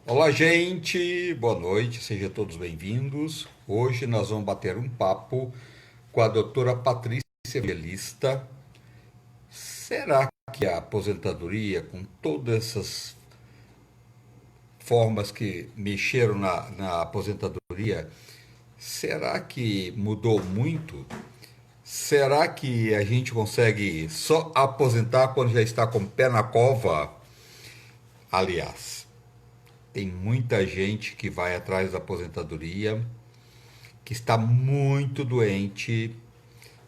Olá, gente, boa noite, sejam todos bem-vindos. Hoje nós vamos bater um papo com a doutora Patrícia Evangelista. Será que a aposentadoria, com todas essas formas que mexeram na aposentadoria, será que mudou muito? Será que a gente consegue só aposentar quando já está com o pé na cova? Aliás, tem muita gente que vai atrás da aposentadoria que está muito doente,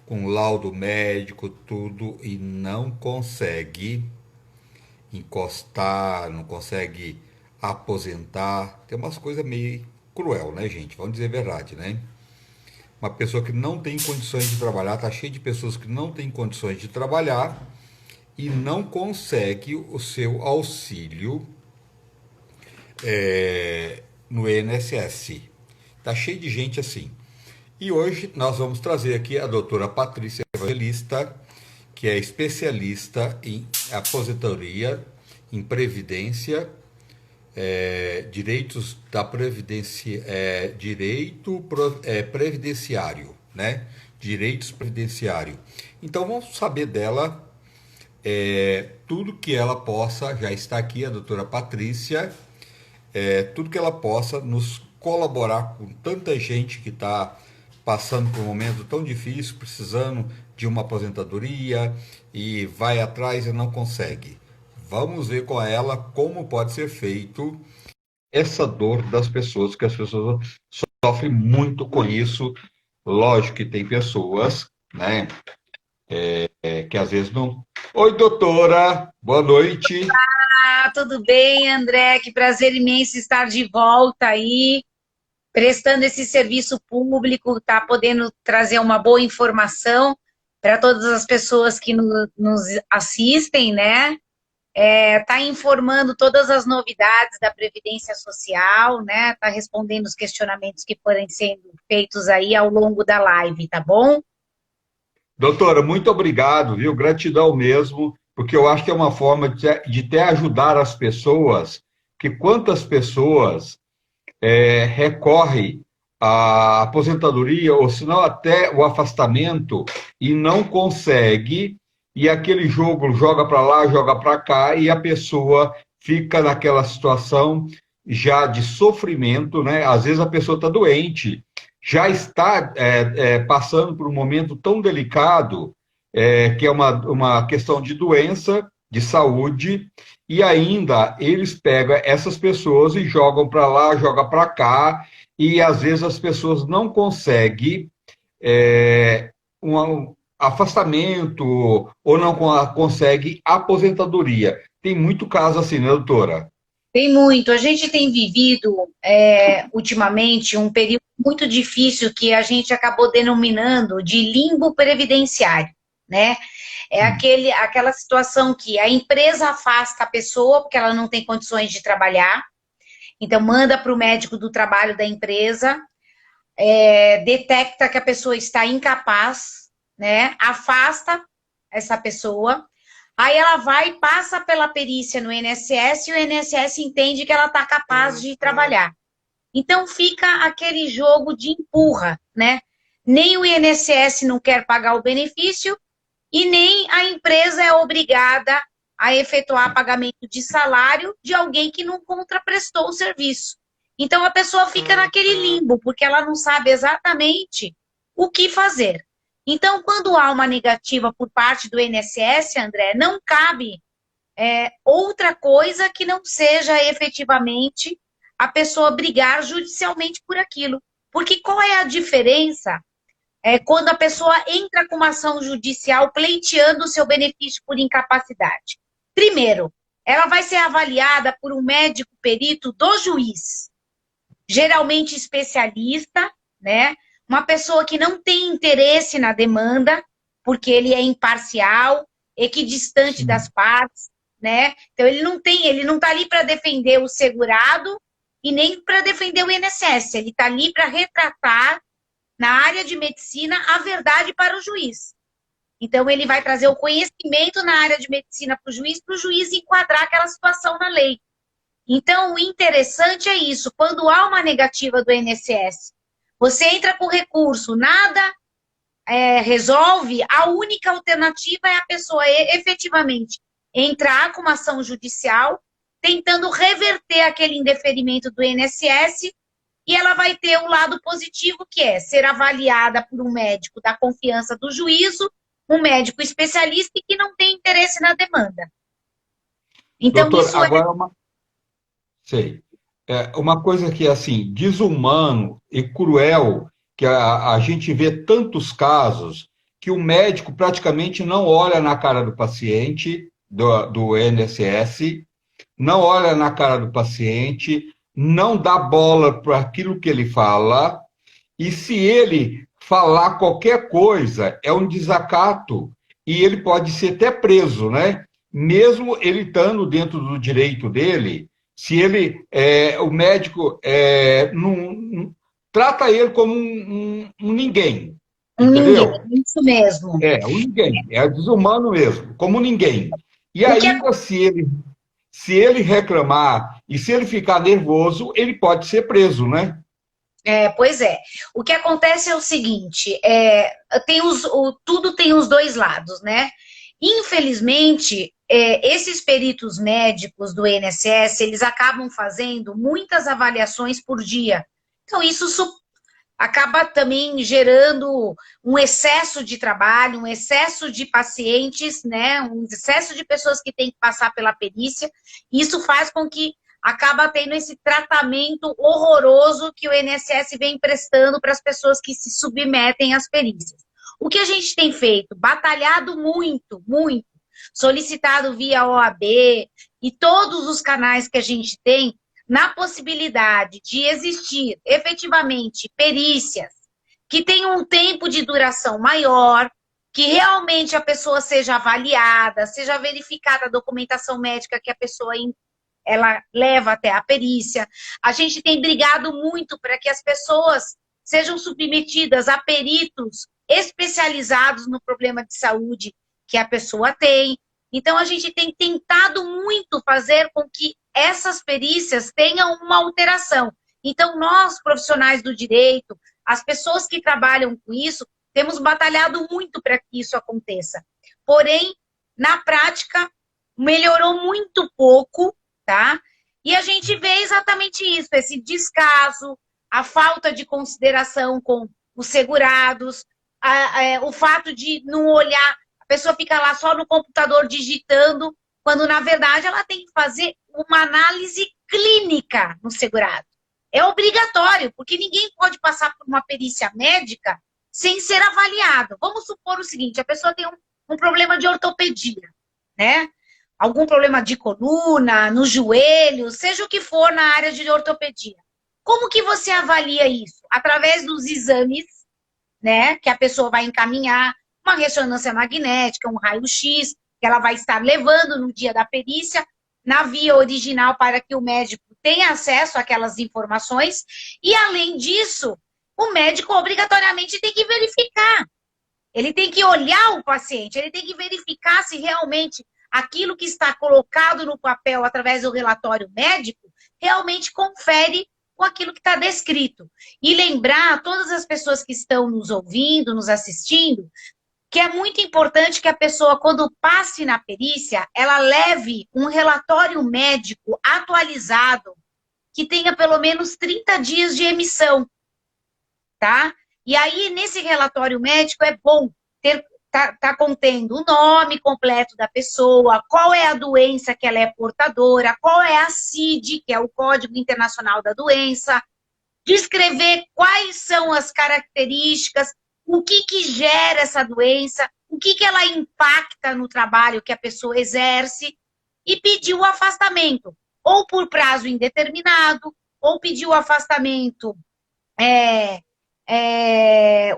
com laudo médico, tudo, e não consegue encostar, não consegue aposentar. Tem umas coisas meio cruel, né, gente? Vamos dizer a verdade, né? Uma pessoa que não tem condições de trabalhar, tá cheio de pessoas que não têm condições de trabalhar e não consegue o seu auxílio no INSS. Tá cheio de gente assim. E hoje nós vamos trazer aqui a doutora Patrícia Evangelista, que é especialista em aposentadoria, em previdência, direitos da previdência, previdenciário, né? Direitos previdenciário. Então vamos saber dela tudo que ela possa, já está aqui a doutora Patrícia, tudo que ela possa nos colaborar com tanta gente que está passando por um momento tão difícil, precisando de uma aposentadoria e vai atrás e não consegue. Vamos ver com ela como pode ser feito essa dor das pessoas, que as pessoas sofrem muito com isso. Lógico que tem pessoas, né, que às vezes não. Oi, doutora, boa noite. Tudo bem, André? Que prazer imenso estar de volta aí, prestando esse serviço público, tá podendo trazer uma boa informação para todas as pessoas que nos assistem, né? Tá informando todas as novidades da Previdência Social, né? Tá respondendo os questionamentos que forem sendo feitos aí ao longo da live, tá bom? Doutora, muito obrigado, viu? Gratidão mesmo, porque eu acho que é uma forma de até ajudar as pessoas, que quantas pessoas recorrem à aposentadoria, ou se não até o afastamento, e não consegue, e aquele jogo joga para lá, joga para cá, e a pessoa fica naquela situação já de sofrimento, né? Às vezes a pessoa está doente, já está passando por um momento tão delicado, que é uma questão de doença, de saúde, e ainda eles pegam essas pessoas e jogam para lá, jogam para cá, e às vezes as pessoas não conseguem um afastamento ou não conseguem aposentadoria. Tem muito caso assim, né, doutora? Tem muito. A gente tem vivido ultimamente um período muito difícil que a gente acabou denominando de limbo previdenciário, né? É aquela situação que a empresa afasta a pessoa porque ela não tem condições de trabalhar, então manda para o médico do trabalho da empresa, detecta que a pessoa está incapaz, né? Afasta essa pessoa. Aí ela vai e passa pela perícia no INSS e o INSS entende que ela está capaz de trabalhar. Então fica aquele jogo de empurra, né? Nem o INSS não quer pagar o benefício e nem a empresa é obrigada a efetuar pagamento de salário de alguém que não contraprestou o serviço. Então a pessoa fica naquele limbo, porque ela não sabe exatamente o que fazer. Então, quando há uma negativa por parte do INSS, André, não cabe outra coisa que não seja efetivamente a pessoa brigar judicialmente por aquilo. Porque qual é a diferença quando a pessoa entra com uma ação judicial pleiteando o seu benefício por incapacidade? Primeiro, ela vai ser avaliada por um médico perito do juiz, geralmente especialista, né? Uma pessoa que não tem interesse na demanda, porque ele é imparcial, equidistante das Sim. partes, né? Então ele não está ali para defender o segurado e nem para defender o INSS, ele está ali para retratar na área de medicina a verdade para o juiz. Então ele vai trazer o conhecimento na área de medicina para o juiz enquadrar aquela situação na lei. Então, o interessante é isso, quando há uma negativa do INSS, você entra com recurso, nada resolve, a única alternativa é a pessoa efetivamente entrar com uma ação judicial, tentando reverter aquele indeferimento do INSS, e ela vai ter o lado positivo, que é ser avaliada por um médico da confiança do juízo, um médico especialista e que não tem interesse na demanda. Então, Doutor, isso é... agora sei. Uma coisa que é assim, desumano e cruel, que a gente vê tantos casos que o médico praticamente não olha na cara do paciente, do INSS, não olha na cara do paciente, não dá bola para aquilo que ele fala, e se ele falar qualquer coisa, é um desacato, e ele pode ser até preso, né? Mesmo ele estando dentro do direito dele, se ele, o médico trata ele como um ninguém, um ninguém, entendeu? isso mesmo. Um ninguém, é desumano mesmo, como ninguém. E O que ainda se ele reclamar e se ele ficar nervoso, ele pode ser preso, né? Pois é. O que acontece é o seguinte, tudo tem os dois lados, né? Infelizmente, esses peritos médicos do INSS, eles acabam fazendo muitas avaliações por dia. Então, isso acaba também gerando um excesso de trabalho, um excesso de pacientes, né? Um excesso de pessoas que têm que passar pela perícia. Isso faz com que acaba tendo esse tratamento horroroso que o INSS vem prestando para as pessoas que se submetem às perícias. O que a gente tem feito? Batalhado muito, muito, solicitado via OAB e todos os canais que a gente tem, na possibilidade de existir efetivamente perícias que tenham um tempo de duração maior, que realmente a pessoa seja avaliada, seja verificada a documentação médica que a pessoa ela leva até a perícia. A gente tem brigado muito para que as pessoas sejam submetidas a peritos especializados no problema de saúde que a pessoa tem. Então, a gente tem tentado muito fazer com que essas perícias tenham uma alteração. Então, nós, profissionais do direito, as pessoas que trabalham com isso, temos batalhado muito para que isso aconteça. Porém, na prática, melhorou muito pouco, tá? E a gente vê exatamente isso, esse descaso, a falta de consideração com os segurados, o fato de não olhar, a pessoa fica lá só no computador digitando, quando na verdade ela tem que fazer uma análise clínica no segurado. É obrigatório, porque ninguém pode passar por uma perícia médica sem ser avaliado. Vamos supor o seguinte, a pessoa tem um problema de ortopedia, né? Algum problema de coluna, no joelho, seja o que for na área de ortopedia. Como que você avalia isso? Através dos exames, né, que a pessoa vai encaminhar, uma ressonância magnética, um raio-x, que ela vai estar levando no dia da perícia, na via original, para que o médico tenha acesso àquelas informações. E, além disso, o médico obrigatoriamente tem que verificar. Ele tem que olhar o paciente, ele tem que verificar se realmente aquilo que está colocado no papel através do relatório médico realmente confere com aquilo que está descrito. E lembrar a todas as pessoas que estão nos ouvindo, nos assistindo, que é muito importante que a pessoa, quando passe na perícia, ela leve um relatório médico atualizado, que tenha pelo menos 30 dias de emissão, tá? E aí, nesse relatório médico, é bom tá contendo o nome completo da pessoa, qual é a doença que ela é portadora, qual é a CID, que é o Código Internacional da Doença, descrever quais são as características, o que gera essa doença, o que ela impacta no trabalho que a pessoa exerce, e pedir o afastamento, ou por prazo indeterminado, ou pedir o afastamento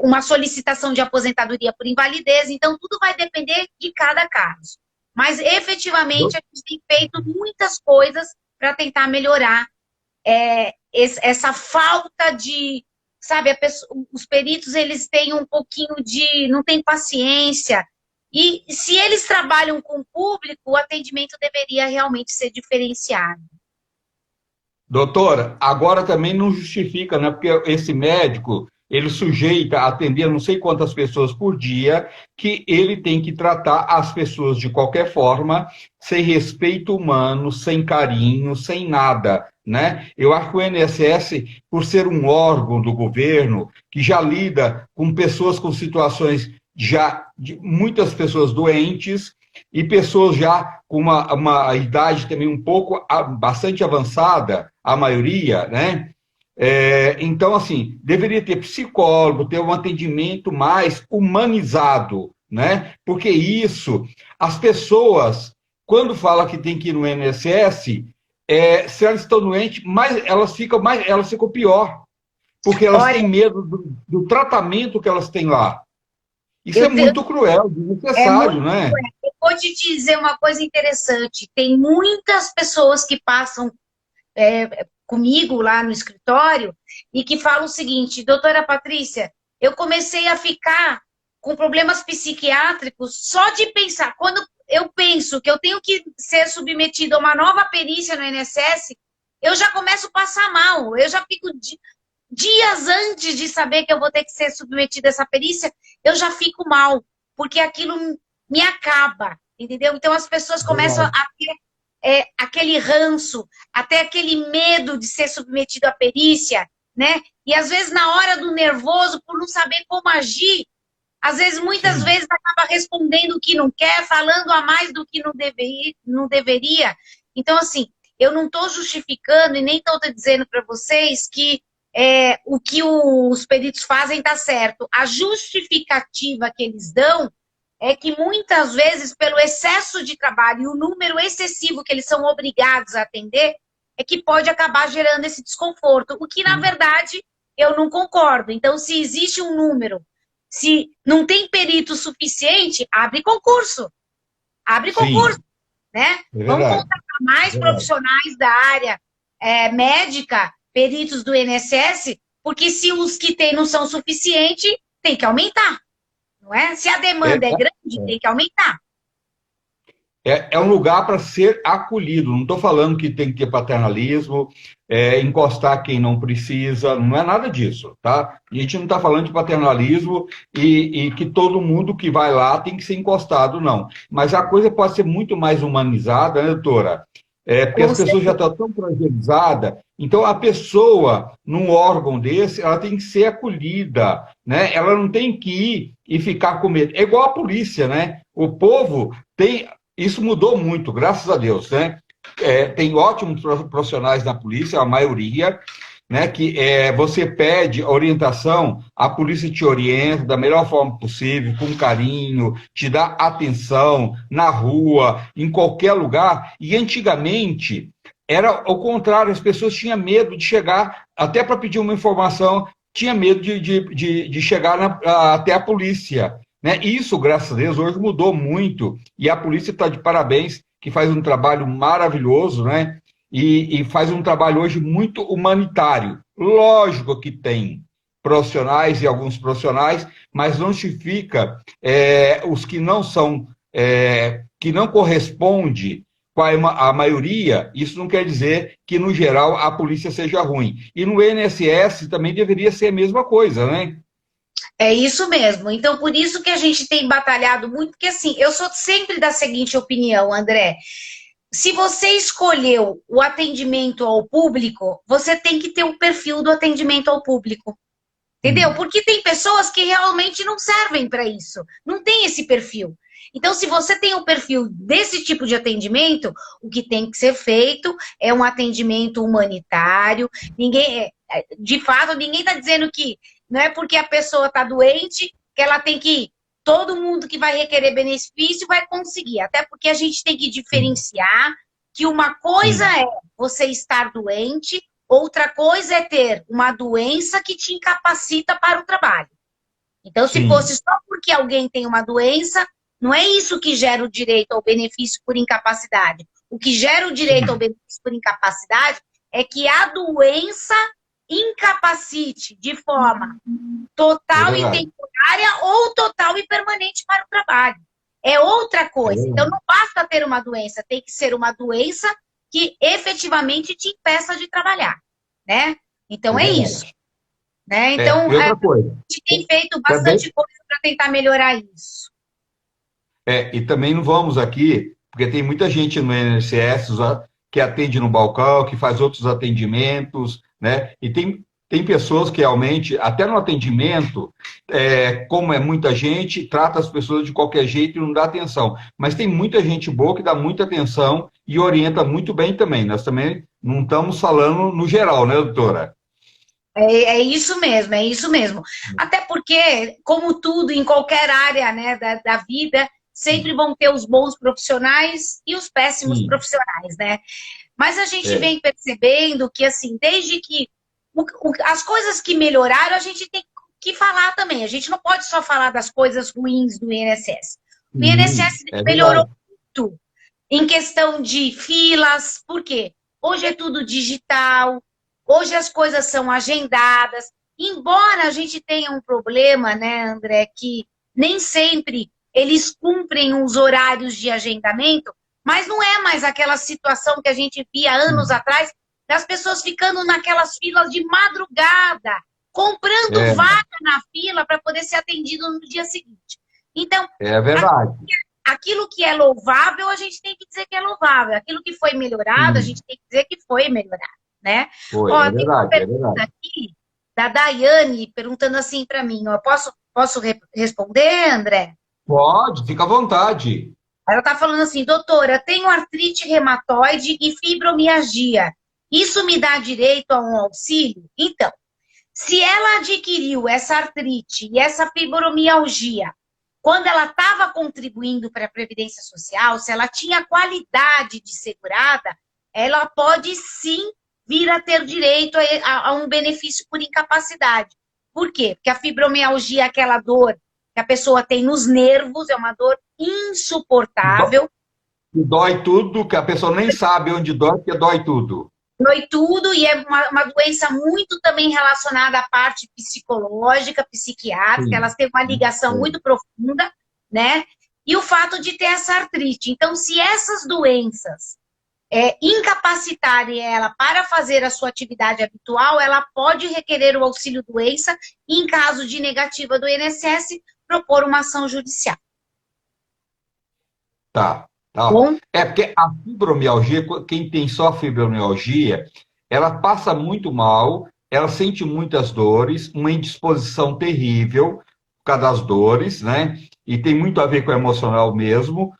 uma solicitação de aposentadoria por invalidez. Então, tudo vai depender de cada caso. Mas, efetivamente, a gente tem feito muitas coisas para tentar melhorar essa falta de... Sabe, os peritos, eles têm um pouquinho de... não têm paciência. E se eles trabalham com o público, o atendimento deveria realmente ser diferenciado. Doutora, agora também não justifica, né? Porque esse médico, ele sujeita a atender não sei quantas pessoas por dia, que ele tem que tratar as pessoas de qualquer forma, sem respeito humano, sem carinho, sem nada, né? Eu acho que o INSS, por ser um órgão do governo, que já lida com pessoas com situações já de muitas pessoas doentes, e pessoas já com uma idade também um pouco, bastante avançada, a maioria, né? Então, assim, deveria ter psicólogo, ter um atendimento mais humanizado, né? Porque isso, as pessoas, quando falam que tem que ir no INSS, se elas estão doentes, elas ficam pior, porque elas Olha, têm medo do tratamento que elas têm lá. Isso é eu, te- muito cruel, é desnecessário, muito. né? Eu vou te dizer uma coisa interessante. Tem muitas pessoas que passam comigo lá no escritório e que falam o seguinte: doutora Patrícia, eu comecei a ficar com problemas psiquiátricos só de pensar. Quando eu penso que eu tenho que ser submetida a uma nova perícia no INSS, eu já começo a passar mal. Eu já fico dias antes de saber que eu vou ter que ser submetida a essa perícia, eu já fico mal, porque aquilo me acaba, entendeu? Então as pessoas começam Verdade. a ter aquele ranço, até aquele medo de ser submetido à perícia, né? E às vezes na hora do nervoso, por não saber como agir, às vezes, muitas Sim, vezes acaba respondendo o que não quer, falando a mais do que não deveria. Então, assim, eu não estou justificando e nem estou dizendo para vocês que o que os peritos fazem está certo. A justificativa que eles dão é que muitas vezes, pelo excesso de trabalho e o número excessivo que eles são obrigados a atender, é que pode acabar gerando esse desconforto, o que, na sim, verdade, eu não concordo. Então, se existe um número, se não tem perito suficiente, abre concurso, sim, né? é Vamos verdade, contratar é mais verdade. profissionais da área médica, peritos do INSS, porque se os que tem não são suficientes, tem que aumentar, não é? Se a É, demanda é grande, tem que aumentar. é um lugar para ser acolhido. Não estou falando que tem que ter paternalismo, encostar quem não precisa, não é nada disso, tá? A gente não está falando de paternalismo e que todo mundo que vai lá tem que ser encostado, não. Mas a coisa pode ser muito mais humanizada, né, doutora? Porque Com as pessoas já certeza. estão tão fragilizadas, então a pessoa, num órgão desse, ela tem que ser acolhida, né? Ela não tem que ir e ficar com medo. É igual a polícia, né? O povo tem, isso mudou muito, graças a Deus, né? Tem ótimos profissionais na polícia, a maioria, né? Que você pede orientação, a polícia te orienta da melhor forma possível, com carinho, te dá atenção na rua, em qualquer lugar. E antigamente era o contrário, as pessoas tinham medo de chegar, até para pedir uma informação, tinha medo de chegar até a polícia. Né? Isso, graças a Deus, hoje mudou muito e a polícia está de parabéns, que faz um trabalho maravilhoso, né? E faz um trabalho hoje muito humanitário. Lógico que tem profissionais e alguns profissionais, mas não justifica os que não são, que não corresponde com a maioria. Isso não quer dizer que, no geral, a polícia seja ruim. E no INSS também deveria ser a mesma coisa, né? É isso mesmo. Então, por isso que a gente tem batalhado muito, porque assim, eu sou sempre da seguinte opinião, André. Se você escolheu o atendimento ao público, você tem que ter o perfil do atendimento ao público. Entendeu? Sim, Porque tem pessoas que realmente não servem para isso, não tem esse perfil. Então, se você tem o perfil desse tipo de atendimento, o que tem que ser feito é um atendimento humanitário. Ninguém, de fato, ninguém está dizendo que não é porque a pessoa está doente que ela tem que. Todo mundo que vai requerer benefício vai conseguir. Até porque a gente tem que sim, diferenciar que uma coisa sim, é você estar doente, outra coisa é ter uma doença que te incapacita para o trabalho. Então, se fosse sim, só porque alguém tem uma doença, não é isso que gera o direito ao benefício por incapacidade. O que gera o direito ao sim. benefício por incapacidade é que a doença incapacite de forma É total e verdade. temporária ou total e permanente para o trabalho. É outra É coisa. Então, verdade. não basta ter uma doença, tem que ser uma doença que efetivamente te impeça de trabalhar, né? Então É é verdade. isso, né? Então E a outra coisa, gente tem feito também, bastante coisa para tentar melhorar isso. e também não vamos aqui, porque tem muita gente no INSS que atende no balcão, que faz outros atendimentos, né? E tem pessoas que realmente, até no atendimento, como é muita gente, trata as pessoas de qualquer jeito e não dá atenção. Mas tem muita gente boa que dá muita atenção e orienta muito bem também. Nós também não estamos falando no geral, né, doutora? É isso mesmo, é isso mesmo. Até porque, como tudo em qualquer área, né, da vida, sempre vão ter os bons profissionais e os péssimos Sim, profissionais, né? Mas a gente é, vem percebendo que, assim, desde que as coisas que melhoraram, a gente tem que falar também. A gente não pode só falar das coisas ruins do INSS. O sim, INSS é melhorou verdade. muito em questão de filas, por quê? Hoje é tudo digital, hoje as coisas são agendadas. Embora a gente tenha um problema, né, André, que nem sempre eles cumprem os horários de agendamento, mas não é mais aquela situação que a gente via anos atrás, das pessoas ficando naquelas filas de madrugada, comprando É, vaga na fila para poder ser atendido no dia seguinte. Então, é verdade. aquilo que é louvável, a gente tem que dizer que é louvável. Aquilo que foi melhorado, a Sim, gente tem que dizer que foi melhorado, né? foi, Ó, é tem uma verdade, é pergunta verdade. aqui da Daiane perguntando assim para mim, ó, posso responder, André? Pode, fica à vontade. Ela está falando assim, doutora, tenho artrite reumatoide e fibromialgia. Isso me dá direito a um auxílio? Então, se ela adquiriu essa artrite e essa fibromialgia quando ela estava contribuindo para a Previdência Social, se ela tinha qualidade de segurada, ela pode sim vir a ter direito a um benefício por incapacidade. Por quê? Porque a fibromialgia é aquela dor que a pessoa tem nos nervos, é uma dor insuportável. E dói tudo, que a pessoa nem sabe onde dói, porque dói tudo. Dói tudo e é uma doença muito também relacionada à parte psicológica, psiquiátrica, Sim. elas têm uma ligação É. muito profunda, né? E o fato de ter essa artrite. Então, se essas doenças incapacitarem ela para fazer a sua atividade habitual, ela pode requerer o auxílio doença e, em caso de negativa do INSS, propor uma ação judicial. Tá, tá. Bom, É porque a fibromialgia, quem tem só fibromialgia, ela passa muito mal, ela sente muitas dores, uma indisposição terrível por causa das dores, né? E tem muito a ver com o emocional mesmo.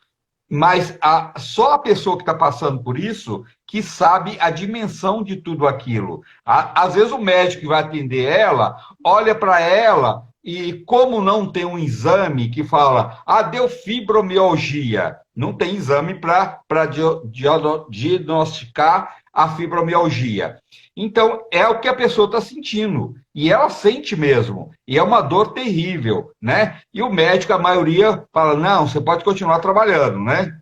Mas só a pessoa que está passando por isso que sabe a dimensão de tudo aquilo. Às vezes o médico que vai atender ela olha para ela e, como não tem um exame que fala, deu fibromialgia, não tem exame para diagnosticar a fibromialgia. Então, é o que a pessoa está sentindo. E ela sente mesmo. E é uma dor terrível, né? E o médico, a maioria, fala, não, você pode continuar trabalhando, né?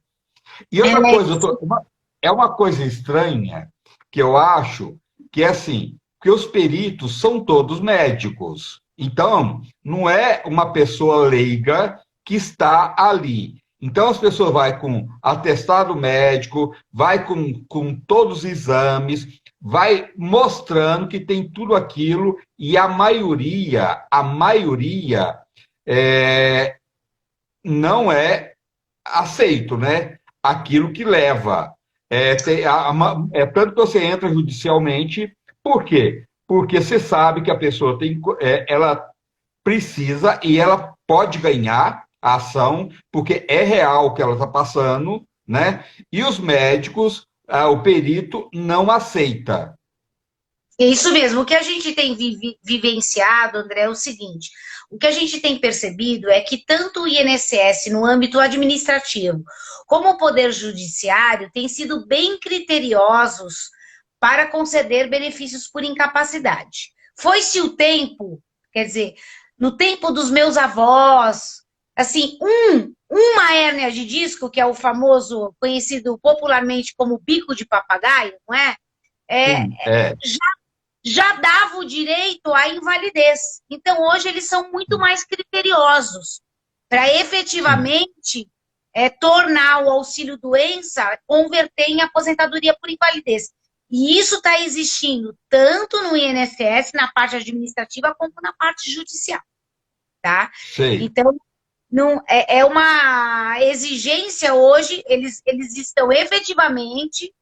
E outra coisa, doutor, é uma coisa estranha que eu acho que é assim, que os peritos são todos médicos. Então, não é uma pessoa leiga que está ali. Então, as pessoas vão com atestado médico, vai com todos os exames, vai mostrando que tem tudo aquilo, e a maioria é, não é aceito, né? Aquilo que leva. Tanto que você entra judicialmente, por quê? Porque você sabe que a pessoa ela precisa e ela pode ganhar a ação, porque é real o que ela está passando, né? E os médicos, o perito não aceita. é isso mesmo. O que a gente tem vivenciado, André, é o seguinte: o que a gente tem percebido é que tanto o INSS no âmbito administrativo, como o Poder Judiciário, têm sido bem criteriosos para conceder benefícios por incapacidade. Foi-se o tempo, quer dizer, no tempo dos meus avós, assim, uma hérnia de disco, que é o famoso, conhecido popularmente como bico de papagaio, não é? É, Sim, é. já dava o direito à invalidez. Então, hoje, eles são muito mais criteriosos para Sim. efetivamente tornar o auxílio-doença, converter em aposentadoria por invalidez. E isso está existindo tanto no INSS, na parte administrativa, como na parte judicial, tá? Sei. Então, não, é uma exigência hoje, eles estão efetivamente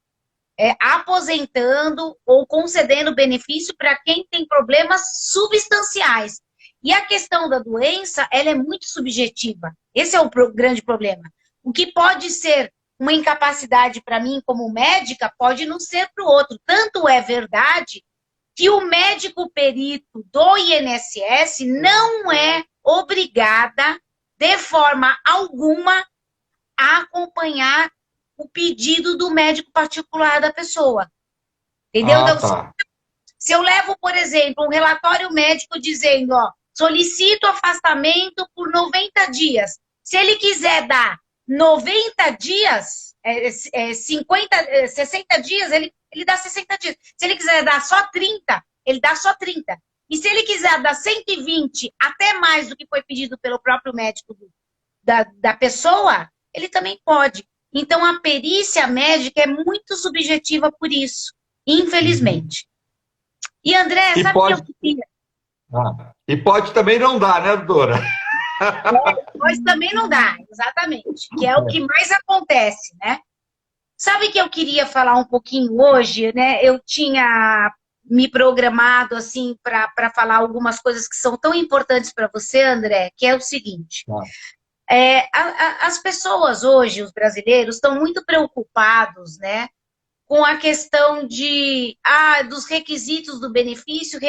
aposentando ou concedendo benefício para quem tem problemas substanciais. E a questão da doença, ela é muito subjetiva. Esse é o grande problema. O que pode ser uma incapacidade para mim como médica, pode não ser para o outro. Tanto é verdade que o médico perito do INSS não é obrigada, de forma alguma, a acompanhar o pedido do médico particular da pessoa. Entendeu? Ah, Então, tá. se eu levo, por exemplo, um relatório médico dizendo, ó, solicito afastamento por 90 dias. Se ele quiser dar 90 dias, 60 dias, ele dá 60 dias. Se ele quiser dar só 30, ele dá só 30. E se ele quiser dar 120, até mais do que foi pedido pelo próprio médico da pessoa, ele também pode. Então, a perícia médica é muito subjetiva por isso, infelizmente. E, André, sabe o que eu queria? E pode também não dar, né, doutora? Mas também não dá, exatamente. Que é o que mais acontece, né? Sabe que eu queria falar um pouquinho hoje, né? Eu tinha me programado, assim, para falar algumas coisas que são tão importantes para você, André, que é o seguinte. As pessoas hoje, os brasileiros, estão muito preocupados, né? Com a questão dos requisitos do benefício,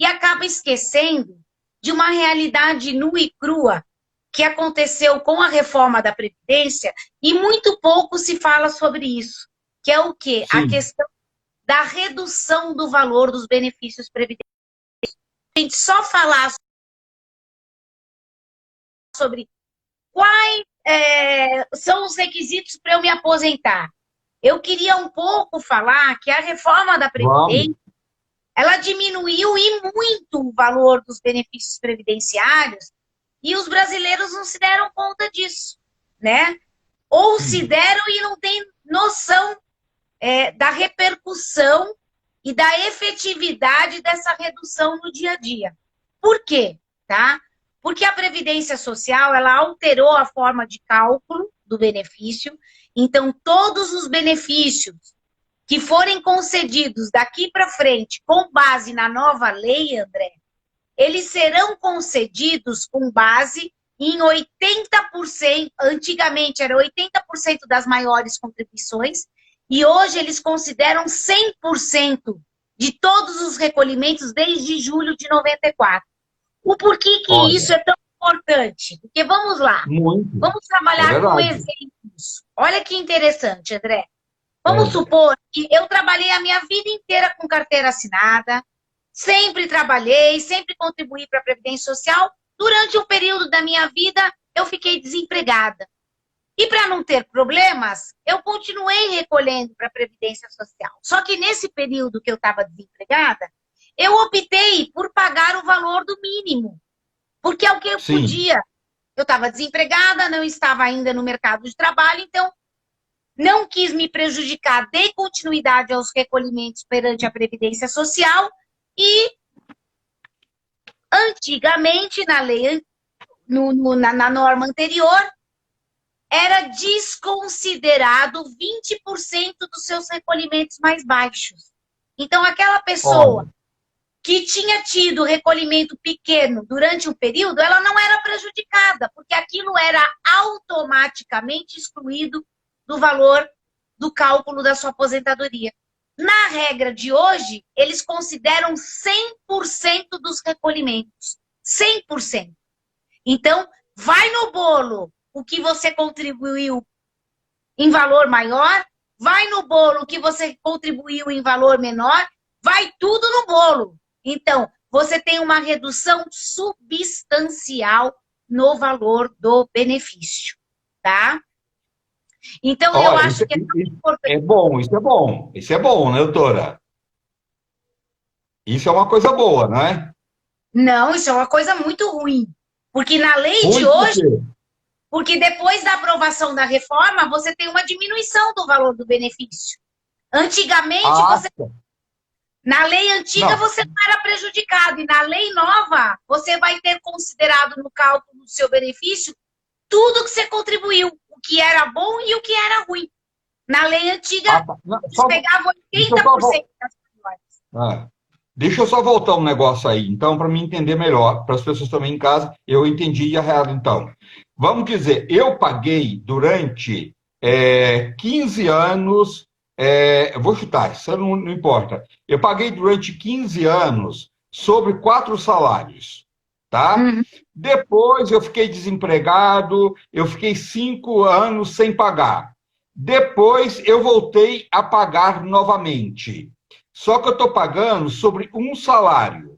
e acaba esquecendo de uma realidade nua e crua que aconteceu com a reforma da Previdência e muito pouco se fala sobre isso, que é o quê? Sim. A questão da redução do valor dos benefícios previdenciários. A gente só falar sobre quais são os requisitos para eu me aposentar. Eu queria um pouco falar que a reforma da Previdência, ela diminuiu e muito o valor dos benefícios previdenciários e os brasileiros não se deram conta disso, né? Ou se deram e não têm noção da repercussão e da efetividade dessa redução no dia a dia. Por quê? Tá? Porque a Previdência Social, ela alterou a forma de cálculo do benefício, então todos os benefícios que forem concedidos daqui para frente com base na nova lei, André, eles serão concedidos com base em 80%, antigamente era 80% das maiores contribuições, e hoje eles consideram 100% de todos os recolhimentos desde julho de 94. O porquê que isso é tão importante? Porque vamos lá, vamos trabalhar com exemplos. Olha que interessante, André. Vamos supor que eu trabalhei a minha vida inteira com carteira assinada, sempre trabalhei, sempre contribuí para a Previdência Social. Durante um período da minha vida, eu fiquei desempregada. E para não ter problemas, eu continuei recolhendo para a Previdência Social. Só que nesse período que eu estava desempregada, eu optei por pagar o valor do mínimo. Porque é o que eu podia. Eu estava desempregada, não estava ainda no mercado de trabalho, então não quis me prejudicar, dei continuidade aos recolhimentos perante a Previdência Social e, antigamente, na lei, na norma anterior, era desconsiderado 20% dos seus recolhimentos mais baixos. Então, aquela pessoa que tinha tido recolhimento pequeno durante um período, ela não era prejudicada, porque aquilo era automaticamente excluído do valor do cálculo da sua aposentadoria. Na regra de hoje, eles consideram 100% dos recolhimentos. 100%. Então, vai no bolo o que você contribuiu em valor maior, vai no bolo o que você contribuiu em valor menor, vai tudo no bolo. Então, você tem uma redução substancial no valor do benefício, tá? Então, eu acho que é importante. Isso é bom, né, doutora? Isso é uma coisa boa, não é? Não, isso é uma coisa muito ruim. Porque na lei de Ruim por hoje, quê? porque depois da aprovação da reforma, você tem uma diminuição do valor do benefício. Antigamente, Ah, na lei antiga não. você não era prejudicado, e na lei nova, você vai ter considerado no cálculo do seu benefício tudo que você contribuiu, o que era bom e o que era ruim. Na lei antiga, Ah, tá. Não, eles pegavam deixa eu só, 80% das melhores. deixa eu só voltar um negócio aí, então, para me entender melhor, para as pessoas também em casa, eu entendi errado, então. Vamos dizer, eu paguei durante 15 anos, eu vou chutar, isso não importa. Eu paguei durante 15 anos sobre 4 salários, tá? Uhum. Depois eu fiquei desempregado, eu fiquei 5 anos sem pagar. Depois eu voltei a pagar novamente. Só que eu estou pagando sobre um salário,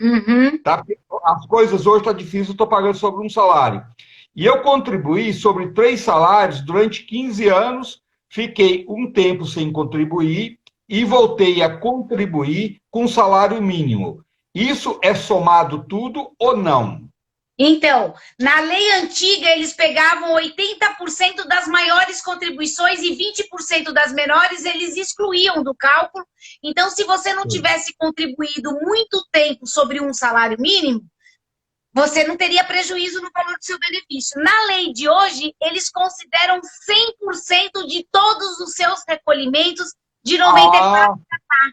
Uhum. tá? Porque as coisas hoje estão difíceis, eu estou pagando sobre um salário. E eu contribuí sobre 3 salários durante 15 anos, fiquei um tempo sem contribuir e voltei a contribuir com salário mínimo. Isso é somado tudo ou não? Então, na lei antiga, eles pegavam 80% das maiores contribuições e 20% das menores eles excluíam do cálculo. Então, se você não tivesse contribuído muito tempo sobre um salário mínimo, você não teria prejuízo no valor do seu benefício. Na lei de hoje, eles consideram 100% de todos os seus recolhimentos de 94, Ah,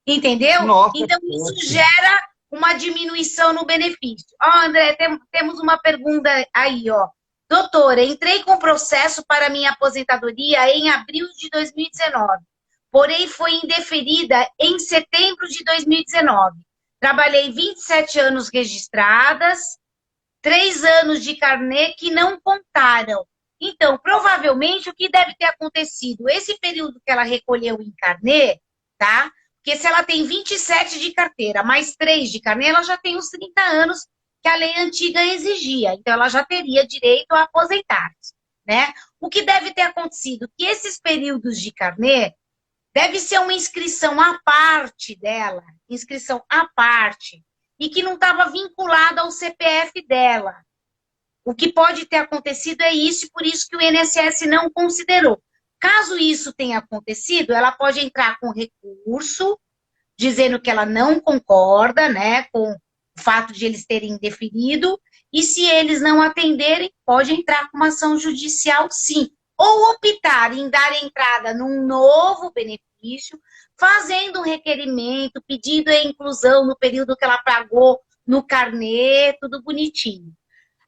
entendeu? nossa, Então, isso poxa. gera uma diminuição no benefício. Ó, André, temos uma pergunta aí, ó. Doutora, entrei com processo para minha aposentadoria em abril de 2019, porém foi indeferida em setembro de 2019. Trabalhei 27 anos registradas, 3 anos de carnê que não contaram. Então, provavelmente, o que deve ter acontecido? Esse período que ela recolheu em carnê, tá? Porque se ela tem 27 de carteira, mais 3 de carnê, ela já tem os 30 anos que a lei antiga exigia. Então, ela já teria direito a aposentar-se, né? O que deve ter acontecido? Que esses períodos de carnê deve ser uma inscrição à parte dela, inscrição à parte, e que não estava vinculada ao CPF dela. O que pode ter acontecido é isso, e por isso que o INSS não considerou. Caso isso tenha acontecido, ela pode entrar com recurso, dizendo que ela não concorda, né, com o fato de eles terem deferido, e se eles não atenderem, pode entrar com uma ação judicial, sim. Ou optar em dar entrada num novo benefício, fazendo um requerimento, pedindo a inclusão no período que ela pagou no carnê, tudo bonitinho.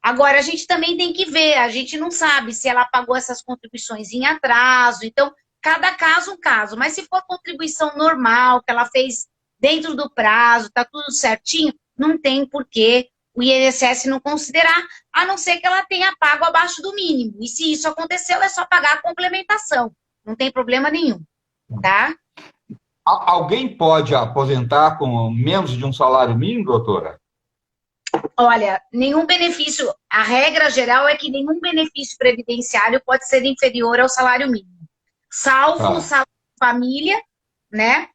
Agora, a gente também tem que ver, a gente não sabe se ela pagou essas contribuições em atraso, então, cada caso um caso. Mas se for contribuição normal, que ela fez dentro do prazo, tá tudo certinho, não tem por que o INSS não considerar, a não ser que ela tenha pago abaixo do mínimo. E se isso aconteceu, é só pagar a complementação. Não tem problema nenhum, tá? Alguém pode aposentar com menos de um salário mínimo, doutora? Olha, nenhum benefício, a regra geral é que nenhum benefício previdenciário pode ser inferior ao salário mínimo, salvo o Tá. salário família, né?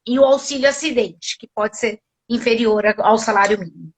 E o auxílio acidente, que pode ser inferior ao salário mínimo.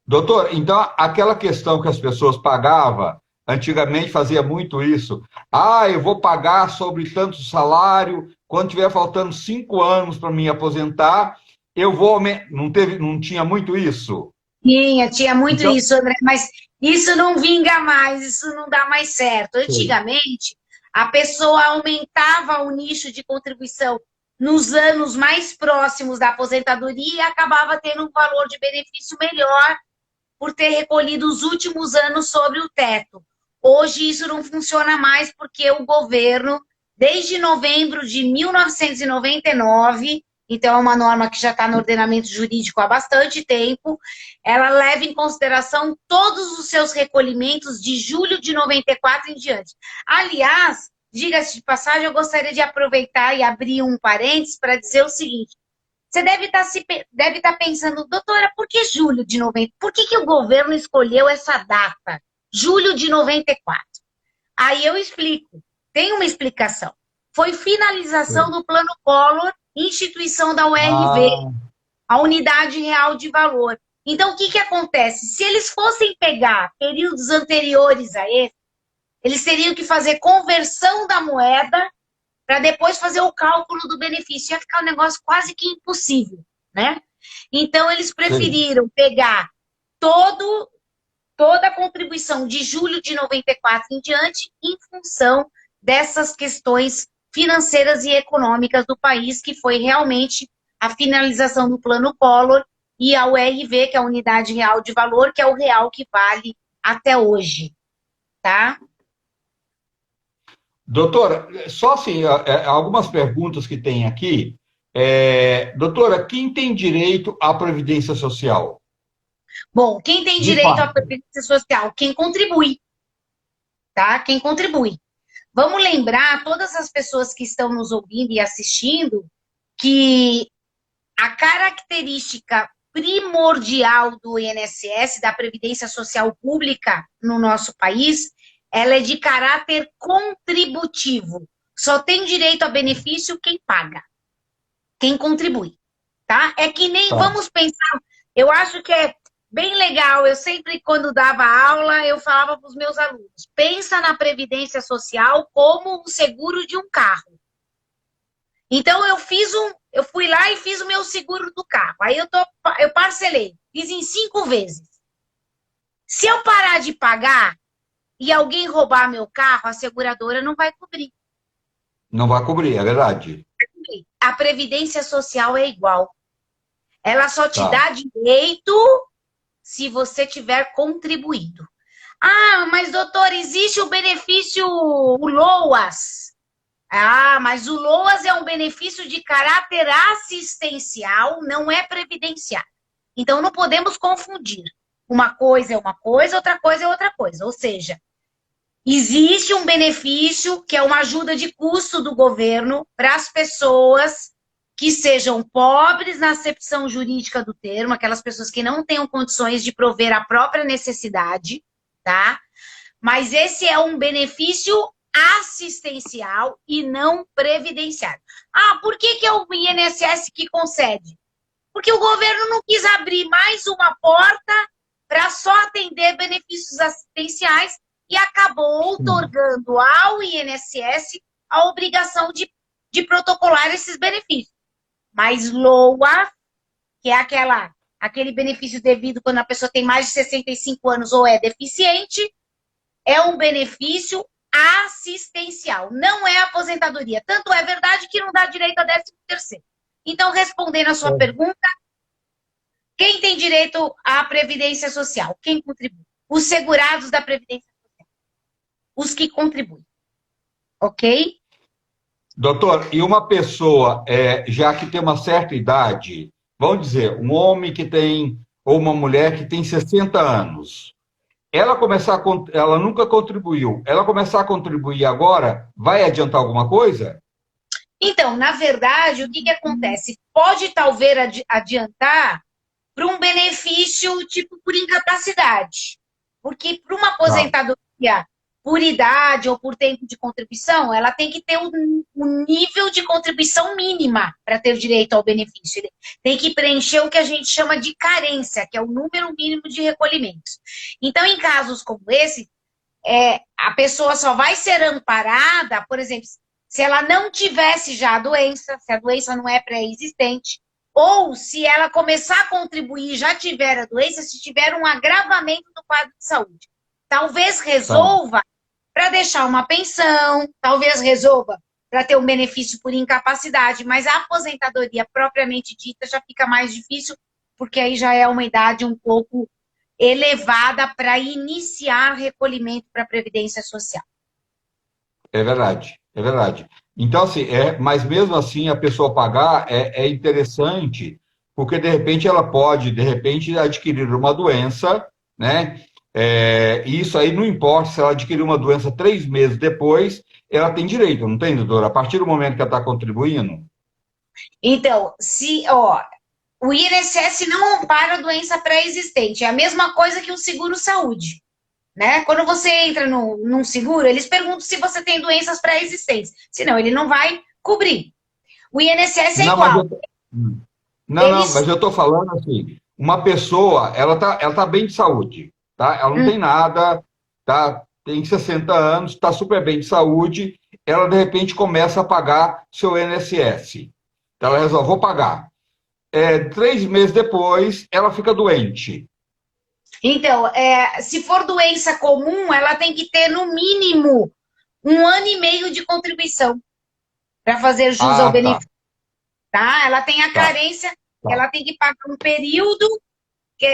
Doutor, então aquela questão que as pessoas pagavam, antigamente fazia muito isso. Ah, eu vou pagar sobre tanto salário, quando tiver faltando 5 anos para me aposentar, eu vou. Não tinha muito isso? Tinha muito Então, isso, André, mas isso não vinga mais, isso não dá mais certo. Antigamente, a pessoa aumentava o nicho de contribuição nos anos mais próximos da aposentadoria e acabava tendo um valor de benefício melhor por ter recolhido os últimos anos sobre o teto. Hoje isso não funciona mais porque o governo, desde novembro de 1999, então é uma norma que já está no ordenamento jurídico há bastante tempo, ela leva em consideração todos os seus recolhimentos de julho de 94 em diante. Aliás, diga-se de passagem, eu gostaria de aproveitar e abrir um parênteses para dizer o seguinte: você deve estar pensando, doutora, por que julho de 90? Por que o governo escolheu essa data? Julho de 94. Aí eu explico. Tem uma explicação. Foi finalização do Plano Collor, instituição da URV. ah, a unidade real de valor. Então, o que que acontece? Se eles fossem pegar períodos anteriores a esse, eles teriam que fazer conversão da moeda para depois fazer o cálculo do benefício. Ia ficar um negócio quase que impossível, né? Então, eles Sim. preferiram pegar toda a contribuição de julho de 94 em diante em função dessas questões financeiras e econômicas do país, que foi realmente a finalização do Plano Collor e a URV, que é a Unidade Real de Valor, que é o real que vale até hoje, tá? Doutora, só assim, algumas perguntas que tem aqui. Doutora, quem tem direito à Previdência Social? Bom, quem tem De direito à fato. Previdência Social? Quem contribui, tá? Quem contribui. Vamos lembrar, todas as pessoas que estão nos ouvindo e assistindo, que a característica primordial do INSS, da Previdência Social Pública no nosso país, ela é de caráter contributivo. Só tem direito a benefício quem paga, quem contribui, tá? É que nem, Tá. vamos pensar, eu acho que é bem legal, eu sempre, quando dava aula, eu falava para os meus alunos, pensa na Previdência Social como um seguro de um carro. Então, eu fui lá e fiz o meu seguro do carro. Aí eu parcelei, fiz em 5 vezes. Se eu parar de pagar e alguém roubar meu carro, a seguradora não vai cobrir. Não vai cobrir, é verdade. A Previdência Social é igual. Ela só te Tá. dá direito se você tiver contribuído. Ah, mas doutor, existe o benefício, o LOAS. Ah, mas o LOAS é um benefício de caráter assistencial, não é previdenciário. Então, não podemos confundir. Uma coisa é uma coisa, outra coisa é outra coisa. Ou seja, existe um benefício que é uma ajuda de custo do governo para as pessoas que sejam pobres na acepção jurídica do termo, aquelas pessoas que não tenham condições de prover a própria necessidade, tá? Mas esse é um benefício assistencial e não previdenciário. Ah, por que é o INSS que concede? Porque o governo não quis abrir mais uma porta para só atender benefícios assistenciais e acabou Sim. outorgando ao INSS a obrigação de protocolar esses benefícios. Mas LOA, que é aquele benefício devido quando a pessoa tem mais de 65 anos ou é deficiente, é um benefício assistencial, não é aposentadoria. Tanto é verdade que não dá direito a 13º. Então, respondendo a sua pergunta, quem tem direito à Previdência Social? Quem contribui? Os segurados da Previdência Social. Os que contribuem. Ok? Doutor, e uma pessoa, já que tem uma certa idade, vamos dizer, um homem que tem, ou uma mulher que tem 60 anos, ela nunca contribuiu, ela começar a contribuir agora, vai adiantar alguma coisa? Então, na verdade, o que acontece? Pode talvez adiantar para um benefício tipo por incapacidade. Porque para uma Tá. aposentadoria por idade ou por tempo de contribuição, ela tem que ter um nível de contribuição mínima para ter direito ao benefício. Ele tem que preencher o que a gente chama de carência, que é o número mínimo de recolhimentos. Então, em casos como esse, a pessoa só vai ser amparada, por exemplo, se ela não tivesse já a doença, se a doença não é pré-existente, ou se ela começar a contribuir e já tiver a doença, se tiver um agravamento do quadro de saúde. Talvez Tá. resolva para deixar uma pensão, talvez resolva para ter um benefício por incapacidade, mas a aposentadoria propriamente dita já fica mais difícil, porque aí já é uma idade um pouco elevada para iniciar recolhimento para a Previdência Social. É verdade, é verdade. Então, assim, mas mesmo assim a pessoa pagar é interessante, porque de repente ela pode, de repente, adquirir uma doença, né? E isso aí não importa se ela adquirir uma doença 3 meses depois, ela tem direito, não tem, doutora? A partir do momento que ela está contribuindo. Então, o INSS não ampara a doença pré-existente, é a mesma coisa que o seguro-saúde. Né? Quando você entra num seguro, eles perguntam se você tem doenças pré-existentes. Senão, ele não vai cobrir. O INSS é Não, mas igual. eu... Não, não, Eles, mas eu estou falando assim, uma pessoa, ela tá bem de saúde, tá? Ela não hum, tem nada, tá? Tem 60 anos, está super bem de saúde, ela de repente começa a pagar seu INSS. Então ela resolve, vou pagar. 3 meses depois, ela fica doente. então, se for doença comum, ela tem que ter no mínimo 1 ano e meio de contribuição para fazer jus ao Ah, tá, benefício, tá? Ela tem a tá, carência, tá. ela tem que pagar um período, que